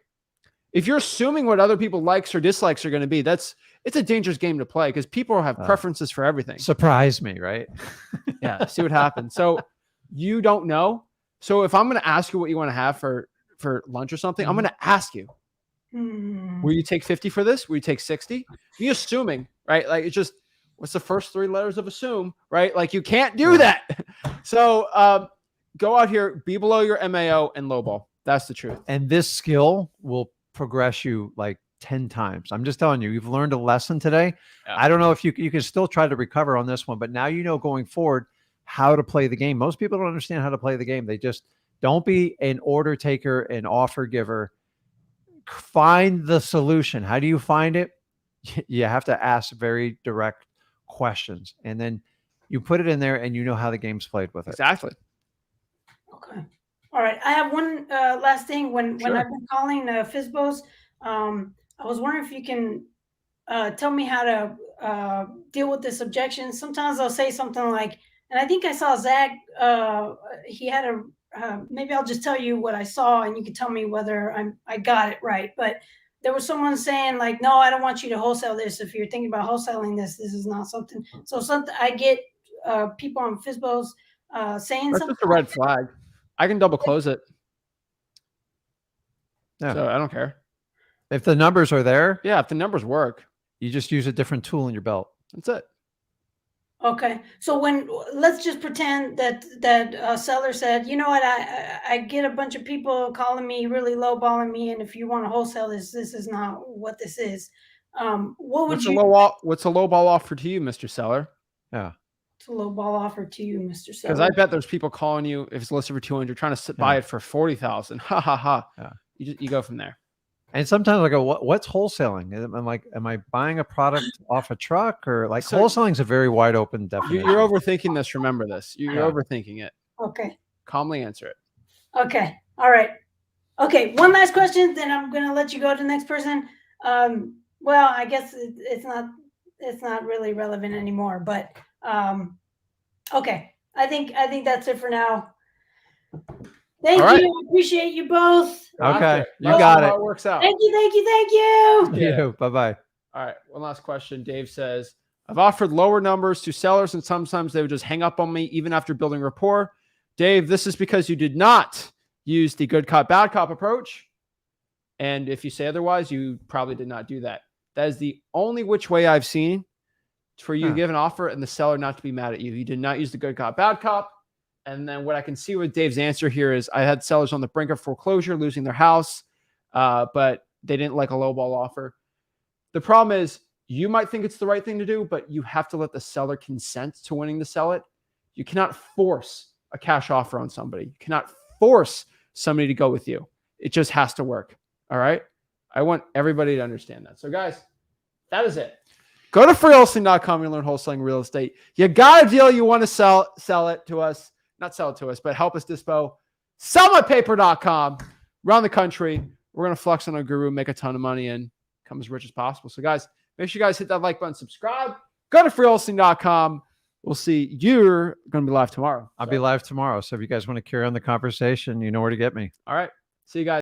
If you're assuming what other people likes or dislikes are going to be, it's a dangerous game to play because people have preferences for everything. Surprise me, right? Yeah. See what happens. So you don't know. So if I'm going to ask you what you want to have for lunch or something, I'm going to ask you. Will you take 50 for this? Will you take 60? You assuming, right? Like it's just what's the first 3 letters of assume, right? Like you can't do that. So go out here, be below your MAO and lowball. That's the truth. And this skill will progress you like 10 times. I'm just telling you, you've learned a lesson today. Yeah. I don't know if you can still try to recover on this one, but now you know going forward how to play the game. Most people don't understand how to play the game. They just don't be an order taker, an offer giver. Find the solution. How do you find it? You have to ask very direct questions, and then you put it in there and you know how the game's played with it. Exactly. Okay. All right. I have one last thing. When I've been calling FSBOs, I was wondering if you can tell me how to deal with this objection. Sometimes I'll say something like, and I think I saw Zach, he had a, maybe I'll just tell you what I saw and you can tell me whether I got it right. But there was someone saying like, no, I don't want you to wholesale this. If you're thinking about wholesaling this is not something. So I get people on FSBOs saying that's something. That's just a red flag. I can double close it. Yeah. So I don't care. If the numbers are there. Yeah. If the numbers work. You just use a different tool in your belt. That's it. Okay. So let's just pretend that seller said, you know what, I get a bunch of people calling me, really lowballing me, and if you want to wholesale this is not what this is. What's a low ball offer to you, Mr. Seller? Yeah. It's a low ball offer to you, Mr. Because Seller. I bet there's people calling you if it's listed for 200, trying to buy it for 40,000. Ha ha ha. Yeah. You go from there. And sometimes I go, what's wholesaling? I'm like, am I buying a product off a truck, or like So- wholesaling is a very wide open definition. You're overthinking this. Remember this. You're overthinking it. Okay. Calmly answer it. Okay. All right. Okay. One last question, then I'm going to let you go to the next person. Well, I guess it's not really relevant anymore, but okay. I think that's it for now. Thank All right. you. I appreciate you both. Okay, you That's got how it. it works out. Thank you. Yeah. Bye-bye. All right. One last question. Dave says, I've offered lower numbers to sellers, and sometimes they would just hang up on me even after building rapport. Dave, this is because you did not use the good cop, bad cop approach. And if you say otherwise, you probably did not do that. That is the only which way I've seen for you to give an offer and the seller not to be mad at you. You did not use the good cop, bad cop. And then what I can see with Dave's answer here is I had sellers on the brink of foreclosure, losing their house, but they didn't like a lowball offer. The problem is you might think it's the right thing to do, but you have to let the seller consent to wanting to sell it. You cannot force a cash offer on somebody. You cannot force somebody to go with you. It just has to work. All right. I want everybody to understand that. So guys, that is it. Go to freewholesaling.com and learn wholesaling real estate. You got a deal you want to sell it to us. Not sell it to us, but help us dispo. SellMyPaper.com. Around the country. We're going to flex on our guru, make a ton of money, and become as rich as possible. So guys, make sure you guys hit that like button, subscribe. Go to freewholesaling.com. We'll see. You're going to be live tomorrow. I'll be live tomorrow. So if you guys want to carry on the conversation, you know where to get me. All right. See you guys.